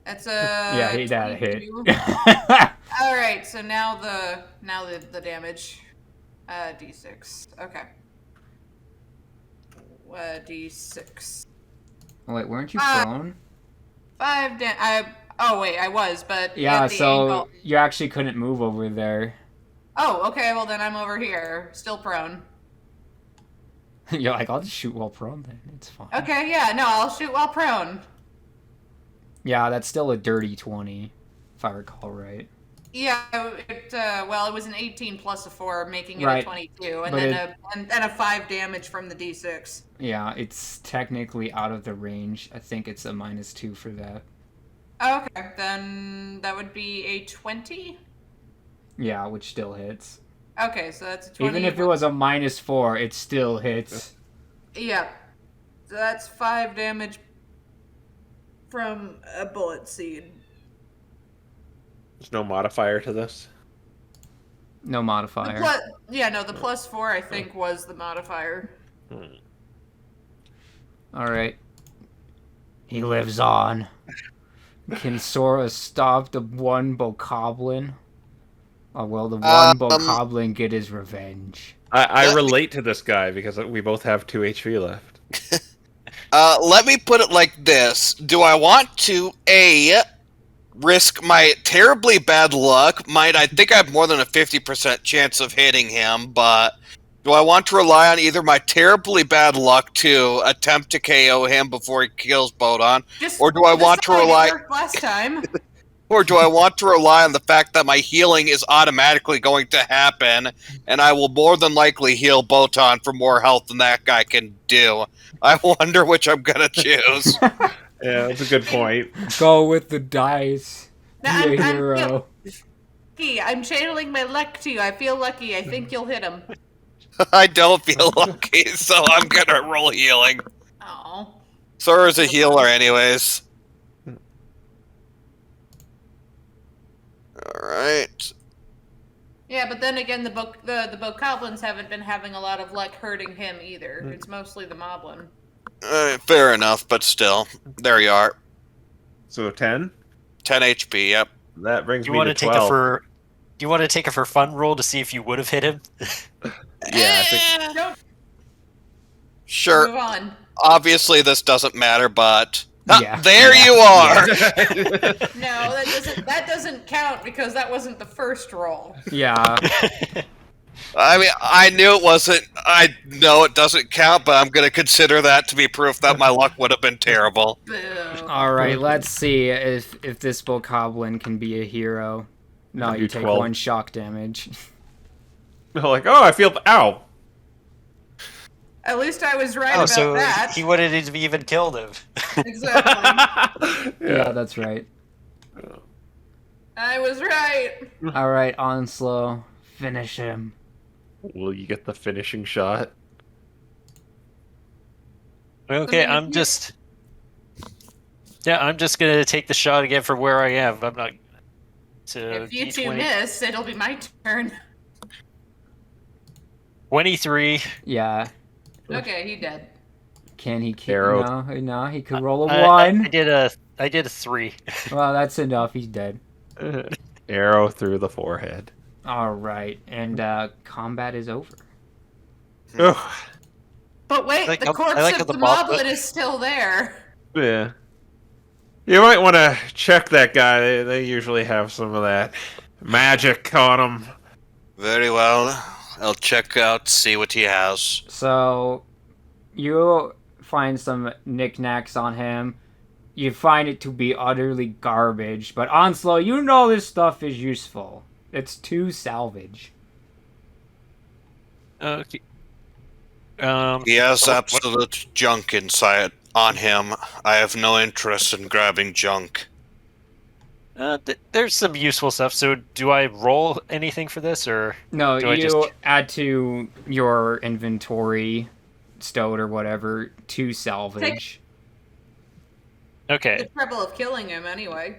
That's a Yeah, that hit. 22. All right, so now the damage. D6. Okay. D6. Wait, weren't you prone? 5 oh wait, I was, but Yeah, at the so angle. you actually couldn't move over there. Oh, okay. Well, then I'm over here, still prone. You're like, I'll just shoot while prone then. It's fine. Okay, yeah, no, I'll shoot while prone. Yeah, that's still a dirty 20, if I recall right. Yeah, it was an 18 plus a 4, making it Right. a 22, and But then a 5 damage from the D6. Yeah, it's technically out of the range. I think it's a -2 for that. Okay, then that would be a 20. Yeah, which still hits. Okay, so that's a 20. Even if it was a -4, it still hits. Yeah. So that's 5 damage from a bullet seed. There's no modifier to this. No modifier. The plus 4 I think was the modifier. Alright. He lives on. Can Sora stop the one Bokoblin? Or will the one Bokoblin get his revenge? I relate to this guy because we both have 2 HP left. Let me put it like this. Do I want to, A, risk my terribly bad luck? I think I have more than a 50% chance of hitting him, but do I want to rely on either my terribly bad luck to attempt to KO him before he kills Bodon, or do I want to rely last time? Or do I want to rely on the fact that my healing is automatically going to happen, and I will more than likely heal Botan for more health than that guy can do? I wonder which I'm gonna choose. Yeah, that's a good point. Go with the dice. Now, Be a hero. I'm channeling my luck to you. I feel lucky. I think you'll hit him. I don't feel lucky, so I'm gonna roll healing. Oh. Sora's a healer anyways. Alright. Yeah, but then again, the Bokoblins haven't been having a lot of luck hurting him either. It's mostly the Moblin. Fair enough, but still. There you are. So 10? 10 HP, yep. That brings Do me you to want to take 12. Do you want to take a for fun roll to see if you would have hit him? Yeah, I think... Don't Sure. move on. Obviously, this doesn't matter, but... Yeah. There you are! No, that doesn't count because that wasn't the first roll. Yeah. I mean, I knew it wasn't... I know it doesn't count, but I'm gonna consider that to be proof that my luck would have been terrible. Boo. Alright, let's see if this Bokoblin can be a hero. No, Do you take 12. 1 shock damage. Like, oh, I feel... Ow! At least I was right Oh, about so that. he wouldn't have even killed him. Exactly. Yeah, that's right. I was right. Alright, Onslow. Finish him. Will you get the finishing shot? Okay, I'm just gonna take the shot again from where I am. I'm not. So If you two D20 miss, it'll be my turn. 23. Yeah. Okay, he dead. Can he kill? Arrow. No, he could roll a I 1. did a 3. Well, that's enough. He's dead. Arrow through the forehead. Alright, and combat is over. Ugh. But wait, like the how- corpse I like of how the the mob- Moblin is still there. Yeah. You might want to check that guy. They usually have some of that magic on them. Very well. I'll check out, see what he has. So, you find some knickknacks on him. You find it to be utterly garbage, but Onslow, you know this stuff is useful. It's to salvage. Okay. He has so what- absolute junk inside on him. I have no interest in grabbing junk. There's some useful stuff. So, do I roll anything for this, or No, do I you just? add to your inventory, stowed or whatever, to salvage. The Okay. trouble of killing him anyway.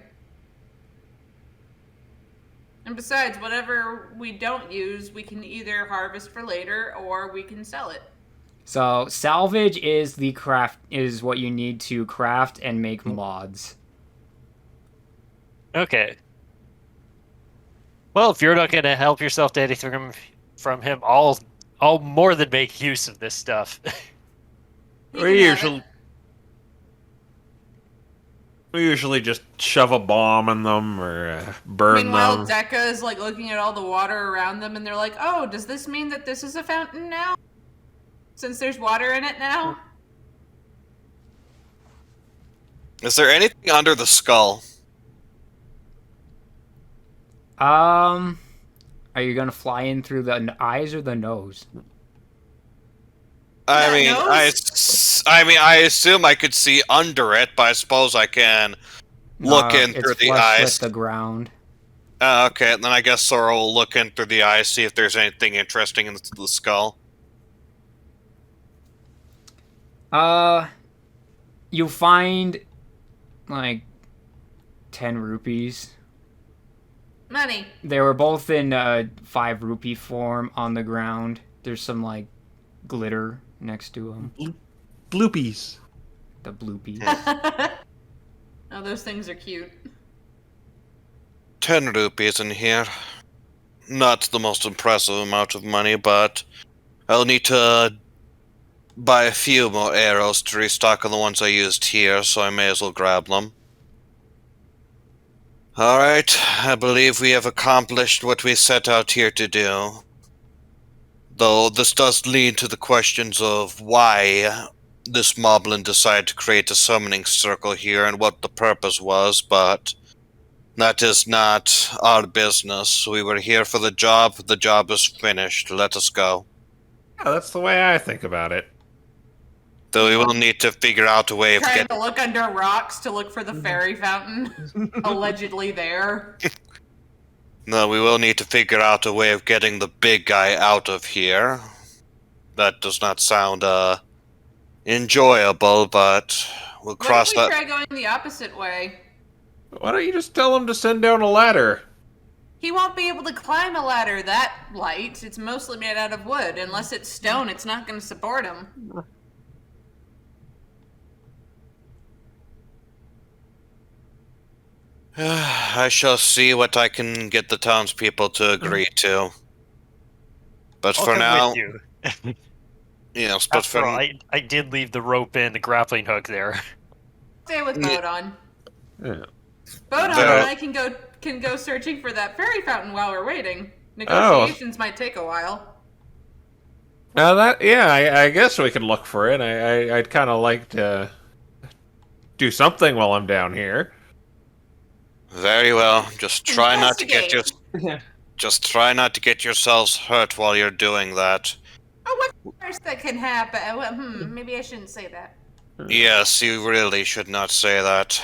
And besides, whatever we don't use, we can either harvest for later or we can sell it. So salvage is what you need to craft and make mods. Okay. Well, if you're not going to help yourself to anything from him, I'll more than make use of this stuff. You can have it. We usually just shove a bomb in them or burn Meanwhile, them. Dekka is like looking at all the water around them, and they're like, "Oh, does this mean that this is a fountain now? Since there's water in it now?" Is there anything under the skull? Are you gonna fly in through the eyes or the nose? I mean, nose? I assume I could see under it, but I suppose I can look in through It's the flush eyes. with the ground. Okay, then I guess Sora will look in through the eyes, see if there's anything interesting in the skull. You find like 10 rupees. Money. They were both in 5 rupee form on the ground. There's some like glitter next to them. Bloopies. The bloopies. Oh, those things are cute. 10 rupees in here. Not the most impressive amount of money, but I'll need to buy a few more arrows to restock on the ones I used here, so I may as well grab them. Alright, I believe we have accomplished what we set out here to do. Though this does lead to the questions of why this moblin decided to create a summoning circle here and what the purpose was, but that is not our business. We were here for the job is finished. Let us go. Yeah, that's the way I think about it. Though we will need to figure out a way of Trying getting... to look under rocks to look for the fairy fountain. Allegedly there. No, we will need to figure out a way of getting the big guy out of here. That does not sound, enjoyable, but we'll cross Why don't that... we try going the opposite way? Why don't you just tell him to send down a ladder? He won't be able to climb a ladder that light. It's mostly made out of wood. Unless it's stone, it's not going to support him. I shall see what I can get the townspeople to agree to. But I'll for come now... with you. Yes, but After for... all, I did leave the rope and the grappling hook there. Stay with Bodon. Yeah. Bodon There- and I can go searching for that fairy fountain while we're waiting. Negotiations might take a while. Now I guess we could look for it. I'd kind of like to do something while I'm down here. Very well. Just try not to get your... Investigate. Just try not to get yourselves hurt while you're doing that. Oh, what's the worst that can happen? Well, maybe I shouldn't say that. Yes, you really should not say that.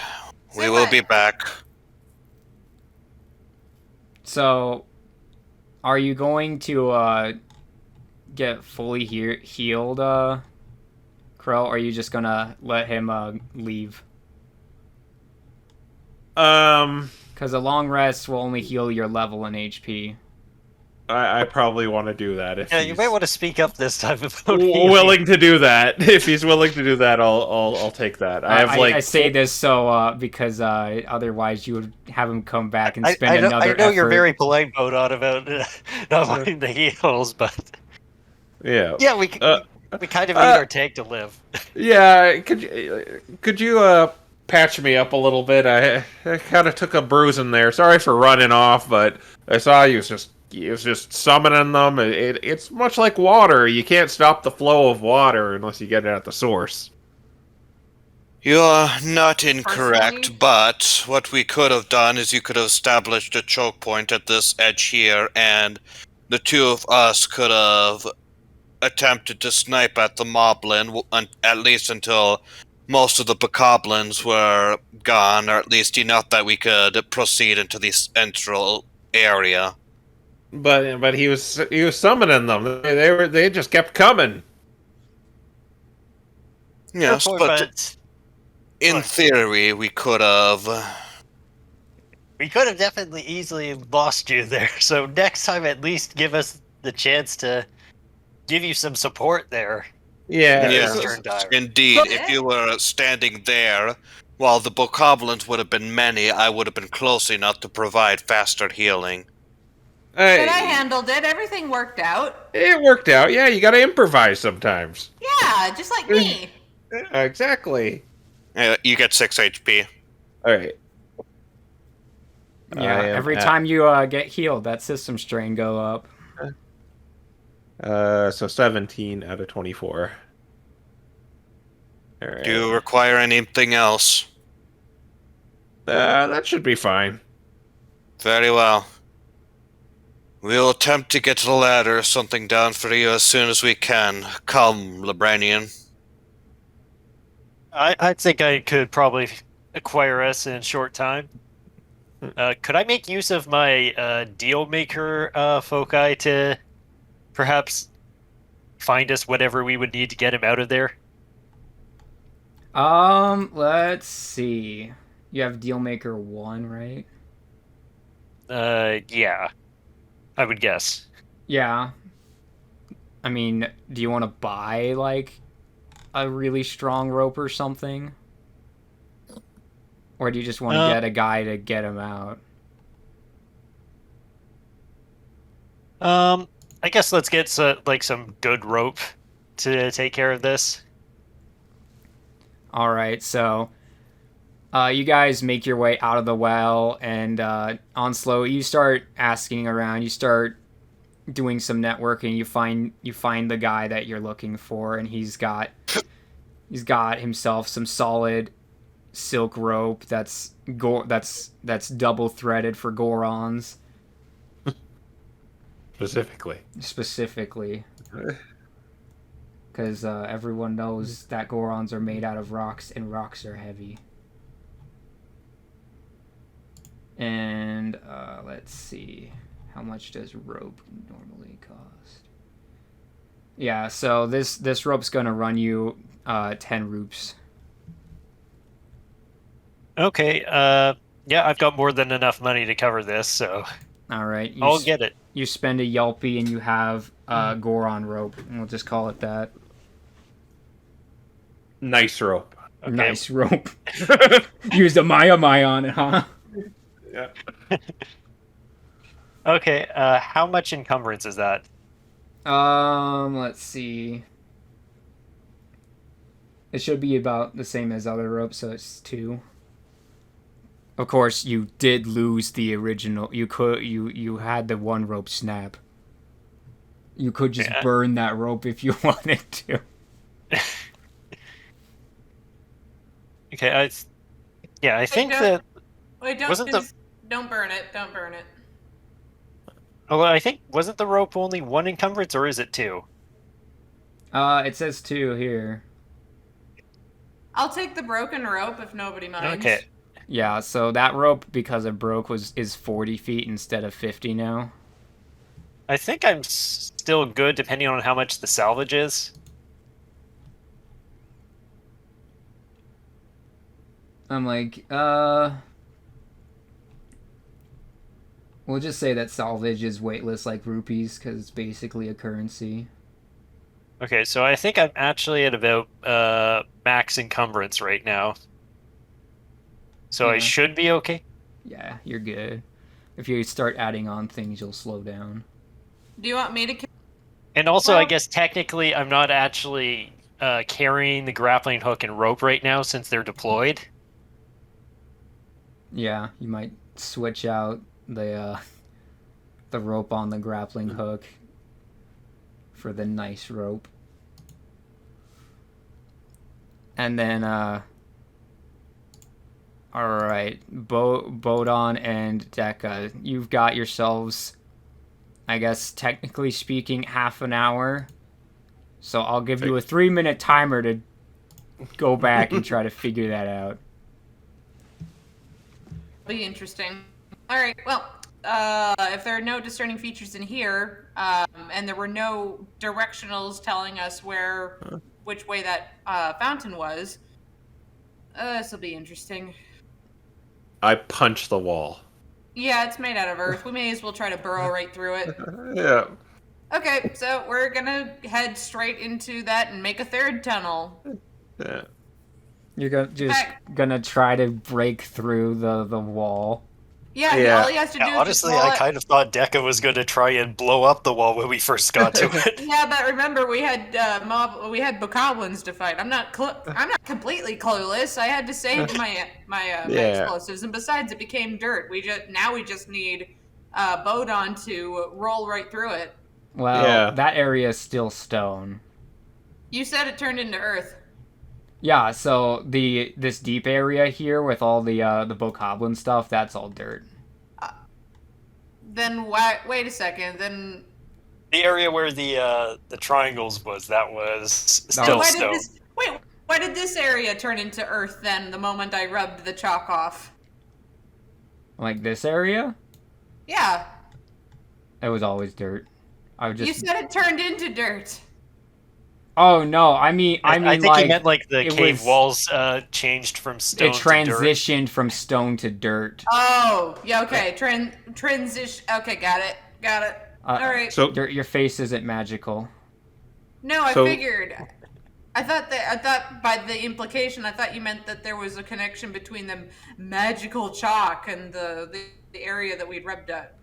We Say will what? be back. So, are you going to get fully healed, Crow? Or are you just gonna let him leave? Because a long rest will only heal your level and HP. I probably want to do that if Yeah, he's you may want to speak up this time about willing to do that. If he's willing to do that, I'll take that. I say this so because otherwise you would have him come back and spend another I know effort. you're very polite, Bodon, about not wanting the heals, but yeah, we kind of need our tank to live. Yeah, could you patch me up a little bit? I kind of took a bruise in there. Sorry for running off, but I saw you was just summoning them. It's much like water. You can't stop the flow of water unless you get it at the source. You are not incorrect, Personally? but what we could have done is you could have established a choke point at this edge here, and the two of us could have attempted to snipe at the moblin, at least until most of the Bokoblins were gone, or at least enough that we could proceed into the central area. But he was summoning them. They just kept coming. Yes, Fair point, but in look, theory, we could have. we could have definitely easily lost you there. So next time, at least give us the chance to give you some support there. Yeah. Yes, Turn dire. indeed. If you were standing there, while the Bokoblins would have been many, I would have been close enough to provide faster healing. But I handled it. Everything worked out. It worked out. Yeah, you got to improvise sometimes. Yeah, just like me. Exactly. You get 6 HP. All right. Yeah, every time you get healed, that system strain go up. So 17 out of 24. All right. Do you require anything else? That should be fine. Very well. We'll attempt to get the ladder or something down for you as soon as we can. Come, Libranian. I think I could probably acquire us in a short time. Could I make use of my deal maker foci to perhaps find us whatever we would need to get him out of there? Let's see. You have Dealmaker 1, right? Yeah. I would guess. Yeah. I mean, do you want to buy, like, a really strong rope or something? Or do you just want to get a guy to get him out? I guess let's get some good rope to take care of this. Alright, so you guys make your way out of the well, and Onslow, you start asking around, you start doing some networking, you find the guy that you're looking for, and he's got himself some solid silk rope that's double threaded for Gorons. Specifically. Because everyone knows that Gorons are made out of rocks, and rocks are heavy. And let's see, how much does rope normally cost? Yeah, so this rope's gonna run you 10 rupees. Okay, yeah, I've got more than enough money to cover this, so Alright, I'll get it. You spend a Yelpy and you have Goron rope, and we'll just call it that. Nice rope. Okay. Nice rope. Used a Maya on it, huh? Yeah. Okay, how much encumbrance is that? Let's see. It should be about the same as other ropes, so it's 2. Of course, you did lose the original. You had the one rope snap. You could just burn that rope if you wanted to. Okay, I think that Wait, don't burn it. Don't burn it. Oh, well, I think wasn't the rope only 1 encumbrance, or is it 2? It says 2 here. I'll take the broken rope if nobody minds. Okay. Yeah, so that rope, because it broke, is 40 feet instead of 50 now. I think I'm still good, depending on how much the salvage is. I'm like, we'll just say that salvage is weightless like rupees, because it's basically a currency. Okay, so I think I'm actually at about max encumbrance right now. So I should be okay? Yeah, you're good. If you start adding on things, you'll slow down. Do you want me to... And also, I guess technically I'm not actually carrying the grappling hook and rope right now since they're deployed. Yeah, you might switch out the rope on the grappling hook for the nice rope. And then, alright, Bodon and Deka, you've got yourselves, I guess, technically speaking, half an hour. So I'll give you a 3-minute timer to go back and try to figure that out. Be interesting. All right. Well, if there are no discerning features in here, and there were no directionals telling us which way that fountain was, this will be interesting. I punch the wall. Yeah, it's made out of earth. We may as well try to burrow right through it. Yeah. Okay, so we're gonna head straight into that and make a third tunnel. Yeah. You're gonna try to break through the wall. Yeah, all he has to do is honestly, just I kind of thought Deca was going to try and blow up the wall when we first got to it. Yeah, but remember we had Bokoblins to fight. I'm not completely clueless. I had to save my explosives, and besides, it became dirt. We just need Bodon to roll right through it. Well, that area is still stone. You said it turned into earth. Yeah, so this deep area here with all the Bokoblin stuff, that's all dirt. Then why? Wait a second. Then the area where the triangles was still stone. Why did this area turn into earth then? The moment I rubbed the chalk off. Like this area? Yeah. It was always dirt. You said it turned into dirt. Oh no! I think like, he meant like the cave walls changed from stone. It transitioned from stone to dirt. Oh, yeah. Okay. Transition. Okay, got it. All right. So your face isn't magical. No, I figured. I thought by the implication, I thought you meant that there was a connection between the magical chalk and the area that we'd rubbed at.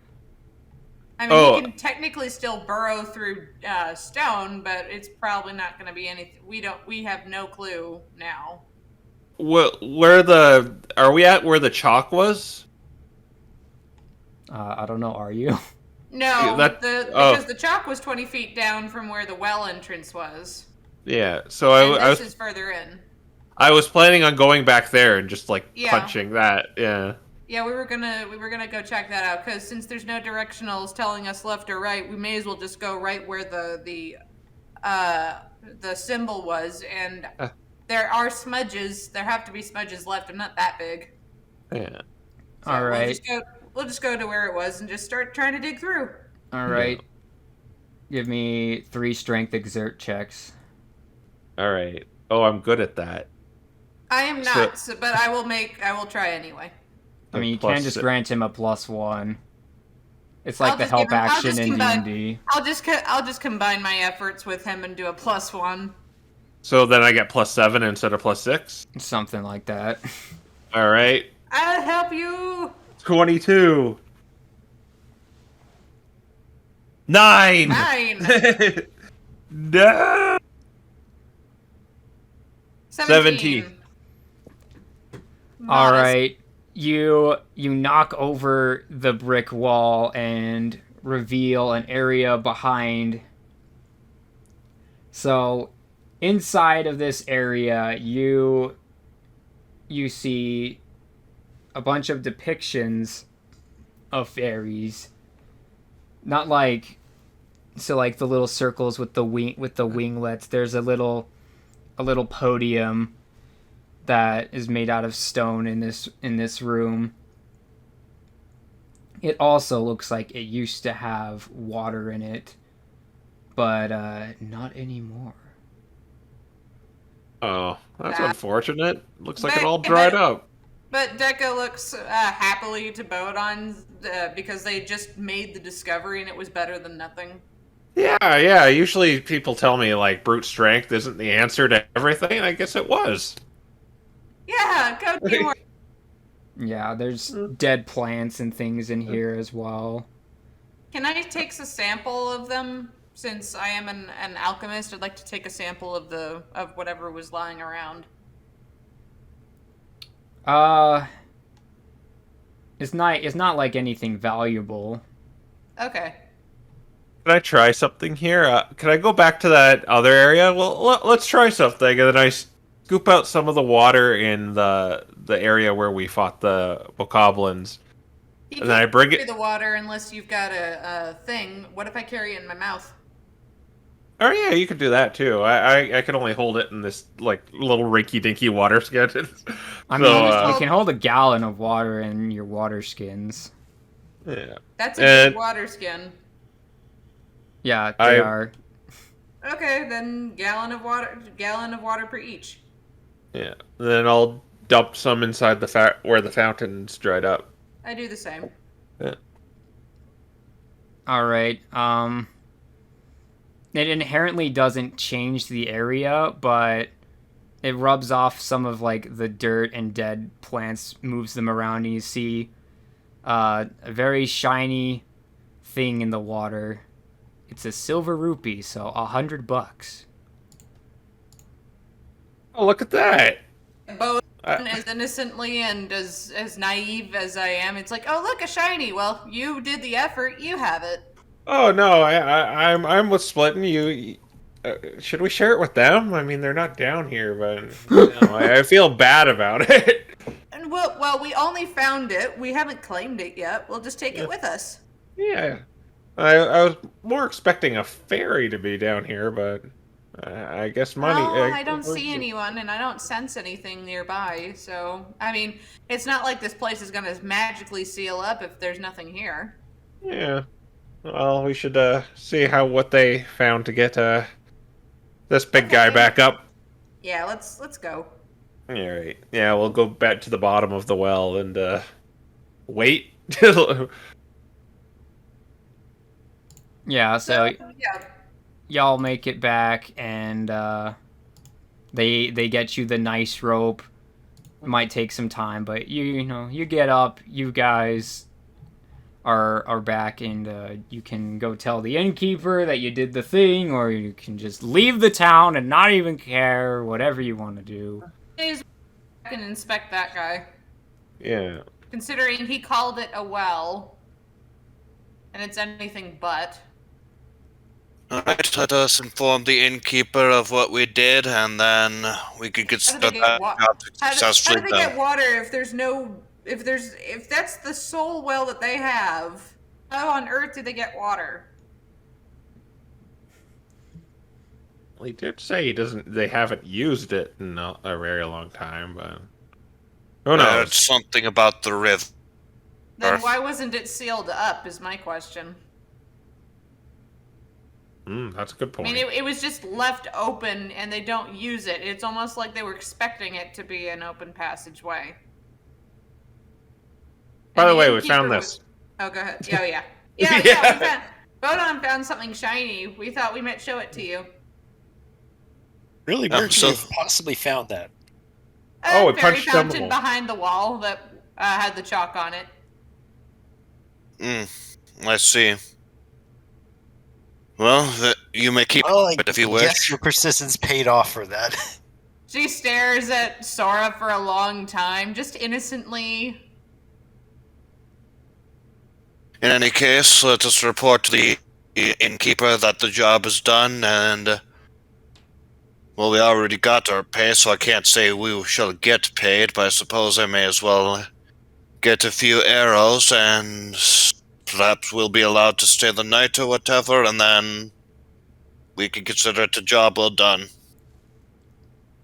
I mean, he can technically still burrow through stone, but it's probably not going to be anything. We have no clue now. Are we at where the chalk was? I don't know. Are you? No, because the chalk was 20 feet down from where the well entrance was. Yeah, so I was further in. I was planning on going back there and just punching that. Yeah. Yeah, we were gonna go check that out because since there's no directionals telling us left or right, we may as well just go right where the symbol was, and there are smudges. There have to be smudges left. I'm not that big. Yeah. So all right. We'll just go to where it was and just start trying to dig through. All right. Yeah. Give me 3 strength exert checks. All right. Oh, I'm good at that. I am not, but I will try anyway. I mean, you can just grant him a +1. It's like the help action in D&D. I'll just combine my efforts with him and do a +1. So then I get +7 instead of +6? Something like that. All right. I'll help you. 22. 9. 9. No. 17. All right. You knock over the brick wall and reveal an area behind. So, inside of this area, you see a bunch of depictions of fairies. Not like like the little circles with the winglets. There's a little podium that is made out of stone in this room. It also looks like it used to have water in it, but not anymore. Oh, that's unfortunate. Looks like it all dried up. But Deca looks happily to Bodon because they just made the discovery and it was better than nothing. Yeah. Usually people tell me like brute strength isn't the answer to everything, and I guess it was. Yeah, go teamwork. Yeah, there's dead plants and things in here as well. Can I take a sample of them? Since I am an alchemist, I'd like to take a sample of whatever was lying around. It's not like anything valuable. Okay. Can I try something here? Can I go back to that other area? Well, let's try something, and then I scoop out some of the water in the area where we fought the Bokoblins. And then I bring it. The water unless you've got a thing. What if I carry it in my mouth? Oh yeah, you could do that too. I can only hold it in this like little rinky dinky water skin. I So mean, you Well, can hold a gallon of water in your water skins. yeah. that's a And big water skin. Yeah, they I are. Okay, then gallon of water per each. yeah. Then I'll dump some inside the where the fountain's dried up. I do the same. Yeah. All right. It inherently doesn't change the area, but it rubs off some of like the dirt and dead plants, moves them around, and you see a very shiny thing in the water. It's a silver rupee, so $100. Oh, look at that! Both I, as innocently and as naive as I am, it's like, oh look, a shiny. Well, you did the effort. You have it. oh no, I'm with Splitting. Should we share it with them? I mean, they're not down here, but I feel bad about it. And well, we only found it. We haven't claimed it yet. We'll just take it with us. Yeah, I was more expecting a fairy to be down here, but I guess money. Well, I don't see anyone, and I don't sense anything nearby. So, I mean, it's not like this place is gonna magically seal up if there's nothing here. Yeah. Well, we should see what they found to get this big guy Okay. back up. Yeah, let's go. All right. Yeah, we'll go back to the bottom of the well and wait. till- Yeah, so Yeah, y'all make it back, and they get you the nice rope. It might take some time, but you get up. You guys are back, and you can go tell the innkeeper that you did the thing, or you can just leave the town and not even care. Whatever you want to do. I can inspect that guy. yeah. Considering he called it a well, and it's anything but. Alright, let us inform the innkeeper of what we did, and then we could How consider did they get that wa- job How successfully did they done. get water if there's no if that's the sole well that they have? How on earth did they get water? Well, he did say they haven't used it in a very long time, but who knows? It's something about the river. Then why wasn't it sealed up? Is my question. That's a good I point. mean, it was just left open and they don't use it. It's almost like they were expecting it to be an open passageway. By And the way, we innkeeper found was- this. Oh, go ahead. Yeah, yeah. Yeah, Yeah. we found, Bodon found something shiny. We thought we might show it to you. Really, Um, where could so- you have possibly found that? Oh, A it fairy punched fountain Dumbledore. behind the wall that had the chalk on it. I see. Well, you may keep Well, it if you Yes, wish. your persistence paid off for that. She stares at Sora for a long time, just innocently. In any case, let us report to the innkeeper that the job is done, and well, we already got our pay, so I can't say we shall get paid, but I suppose I may as well get a few arrows, and perhaps we'll be allowed to stay the night or whatever, and then we can consider it a job well done.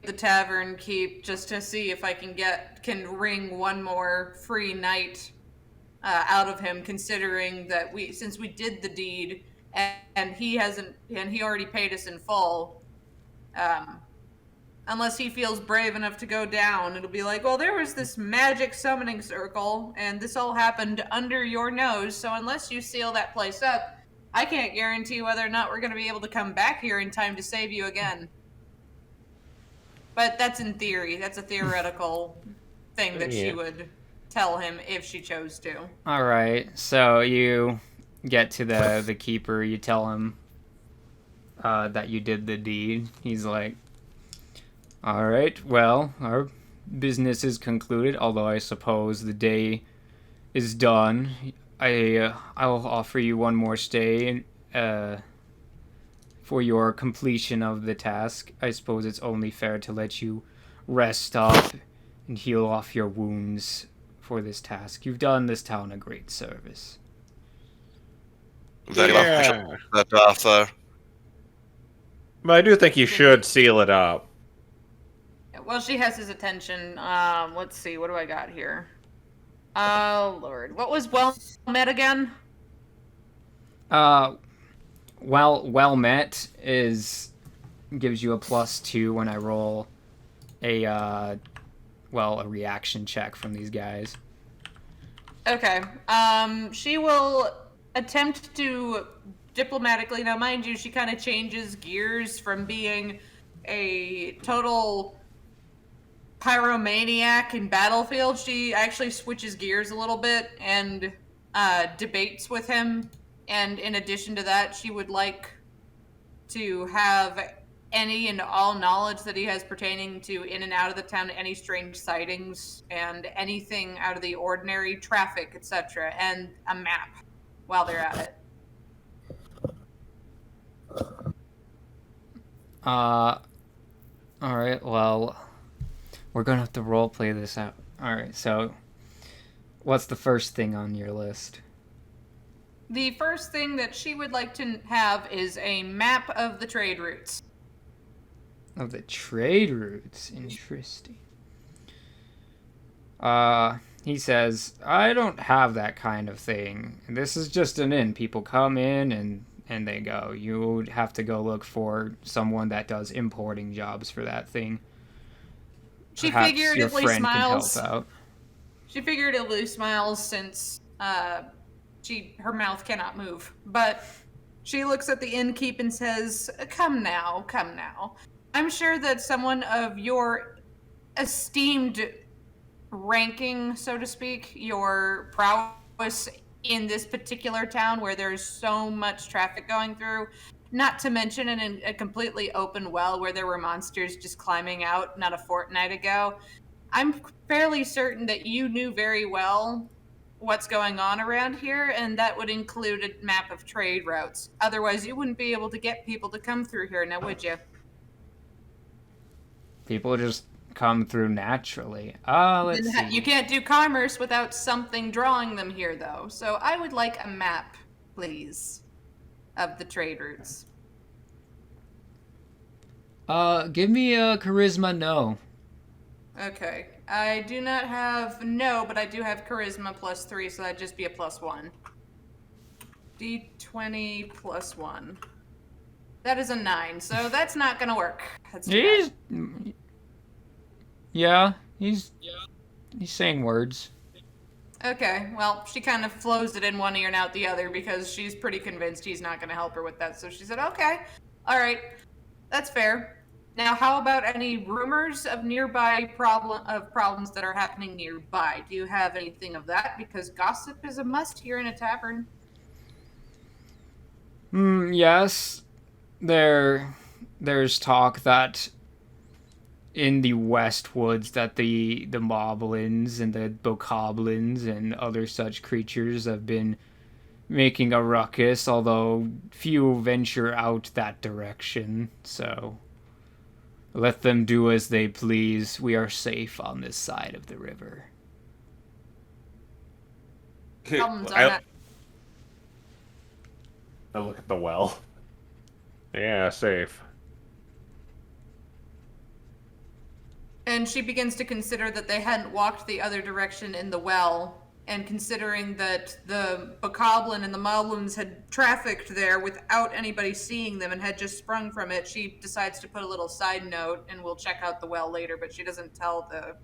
The tavern keep just to see if I can wring one more free night out of him, considering that since we did the deed and he already paid us in full. Unless he feels brave enough to go down, it'll be like, well, there was this magic summoning circle, and this all happened under your nose, so unless you seal that place up, I can't guarantee whether or not we're going to be able to come back here in time to save you again. But that's in theory. That's a theoretical thing that she would tell him if she chose to. All right, so you get to the keeper. You tell him that you did the deed. He's like, all right, well, our business is concluded, although I suppose the day is done. I'll offer you one more stay for your completion of the task. I suppose it's only fair to let you rest up and heal off your wounds for this task. You've done this town a great service. Very well, we shall Yeah. that offer. But I do think you should seal it up. Well, she has his attention. Let's see. What do I got here? Oh, Lord. What was well met again? Well met gives you a +2 when I roll a reaction check from these guys. Okay. She will attempt to diplomatically. Now, mind you, she kind of changes gears from being a total pyromaniac in Battlefield. She actually switches gears a little bit and debates with him. And in addition to that, she would like to have any and all knowledge that he has pertaining to in and out of the town, any strange sightings and anything out of the ordinary, traffic, etc., and a map while they're at it. Alright, well, we're gonna have to roleplay this out. Alright, so what's the first thing on your list? The first thing that she would like to have is a map of the trade routes. Of the trade routes? Interesting. He says, I don't have that kind of thing. This is just an inn. People come in and they go. You would have to go look for someone that does importing jobs for that thing. She Perhaps figuratively your friend smiles. can help out. She figuratively smiles since her mouth cannot move. But she looks at the innkeep and says, come now. I'm sure that someone of your esteemed ranking, so to speak, your prowess in this particular town where there's so much traffic going through, not to mention in a completely open well where there were monsters just climbing out not a fortnight ago, I'm fairly certain that you knew very well what's going on around here, and that would include a map of trade routes. Otherwise, you wouldn't be able to get people to come through here, now would you? People just come through naturally. Let's see. You can't do commerce without something drawing them here, though. So I would like a map, please, of the trade routes. Give me a charisma no. Okay. I do not have no, but I do have charisma +3, so that'd just be a +1. D20 +1. That is a 9, so that's not gonna work. That's too bad. Yeah, he's saying words. Okay, well, she kind of flows it in one ear and out the other because she's pretty convinced he's not going to help her with that. So she said, okay, all right, that's fair. Now, how about any rumors of problems that are happening nearby? Do you have anything of that? Because gossip is a must here in a tavern. Yes. There's talk that in the West Woods that the Moblins and the Bokoblins and other such creatures have been making a ruckus, although few venture out that direction, so let them do as they please. We are safe on this side of the river. I look at the well. Yeah, safe. And she begins to consider that they hadn't walked the other direction in the well, and considering that the Bokoblin and the Moblins had trafficked there without anybody seeing them and had just sprung from it, she decides to put a little side note, and we'll check out the well later, but she doesn't tell the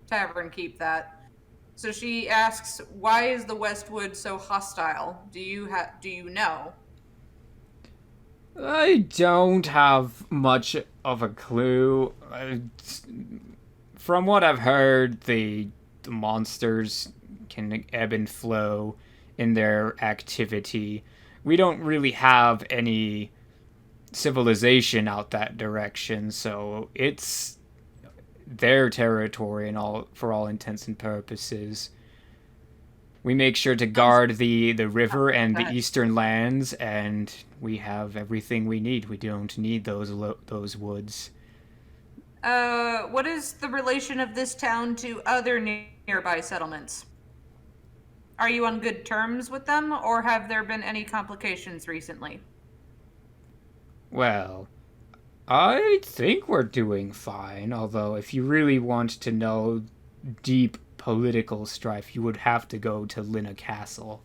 tavern keep that. So she asks, why is the Westwood so hostile? Do you know? I don't have much of a clue. From what I've heard, the monsters can ebb and flow in their activity. We don't really have any civilization out that direction, so it's their territory and for all intents and purposes. We make sure to guard the river and the eastern lands, and we have everything we need. We don't need those woods. What is the relation of this town to other nearby settlements? Are you on good terms with them, or have there been any complications recently? Well, I think we're doing fine, although if you really want to know deep political strife, you would have to go to Lina Castle.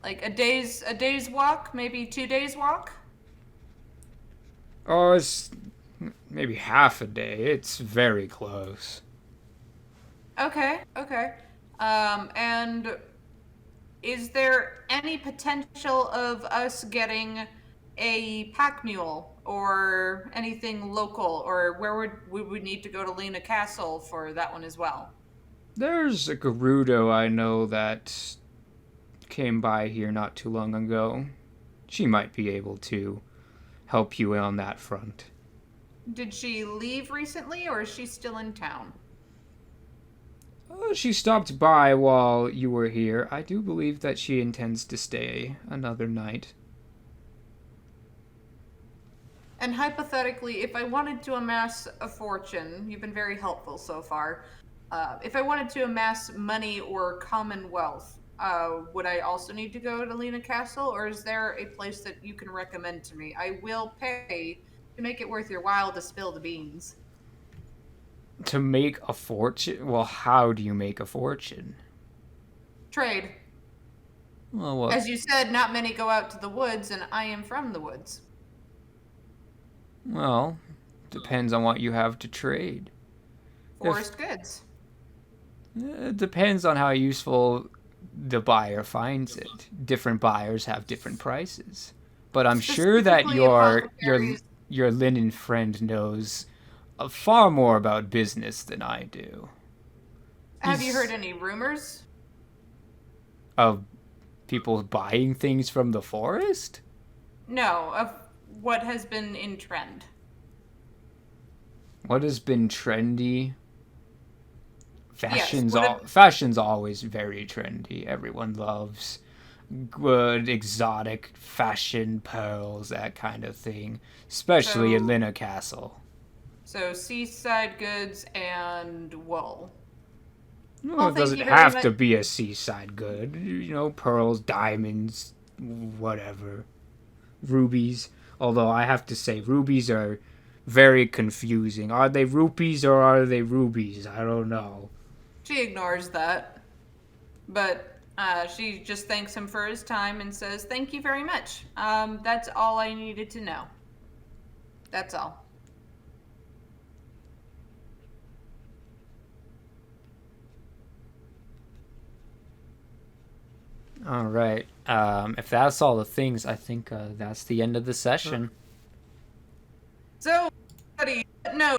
Like a day's walk, maybe 2 days walk? Oh, it's maybe half a day. It's very close. Okay, okay. And is there any potential of us getting a pack mule or anything local, or where would we would need to go to Lena Castle for that one as well? There's a Gerudo I know that came by here not too long ago. She might be able to help you on that front. Did she leave recently, or is she still in town? She stopped by while you were here. I do believe that she intends to stay another night. And hypothetically, if I wanted to amass a fortune, you've been very helpful so far. If I wanted to amass money or commonwealth, would I also need to go to Lena Castle, or is there a place that you can recommend to me? I will pay to make it worth your while to spill the beans. To make a fortune? Well, how do you make a fortune? Trade. Well, what? As you said, not many go out to the woods, and I am from the woods. Well, depends on what you have to trade. Forest goods. It depends on how useful the buyer finds it. Different buyers have different prices. But I'm sure that Specifically your linen friend knows far more about business than I do. Have you heard any rumors? Of people buying things from the forest? No, of what has been in trend. What has been trendy? Yes, Fashion's always very trendy. Everyone loves good exotic fashion pearls, that kind of thing, especially in Lina Castle. So seaside goods and wool. Well, it doesn't have to be a seaside good. You know, pearls, diamonds, whatever. Rubies. Although I have to say, rubies are very confusing. Are they rupees or are they rubies? I don't know. She ignores that. But she just thanks him for his time and says, "Thank you very much. That's all I needed to know. That's all." All right. If that's all the things, I think that's the end of the session. So, buddy, no,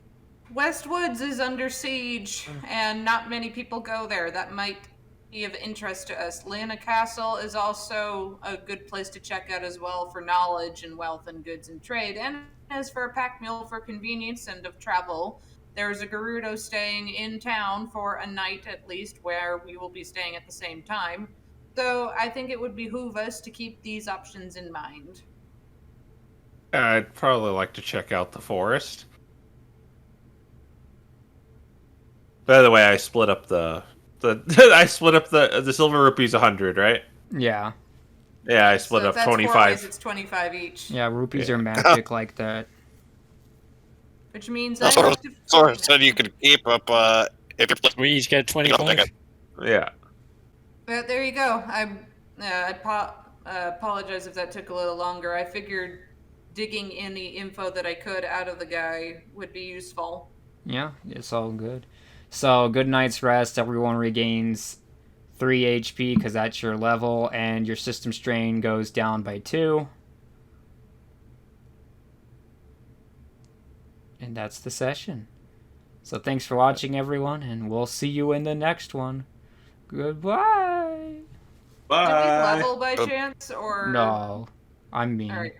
West Woods is under siege, and not many people go there. That might be of interest to us. Lana Castle is also a good place to check out as well for knowledge and wealth and goods and trade. And as for a pack mule for convenience and of travel, there's a Gerudo staying in town for a night at least, where we will be staying at the same time. So I think it would behoove us to keep these options in mind. I'd probably like to check out the forest. By the way, I split up the silver rupees 100, right? Yeah. Yeah, I split up 25. It's 25 each. Yeah, rupees are magic like that. Which means Sora said you could keep up if you're We each get 25. Yeah. But there you go. I apologize if that took a little longer. I figured digging any info that I could out of the guy would be useful. Yeah, it's all good. So, good night's rest. Everyone regains 3 HP because that's your level, and your system strain goes down by 2. And that's the session. So, thanks for watching, everyone, and we'll see you in the next one. Goodbye. Bye. Do we level by chance, or No, I'm mean. All right.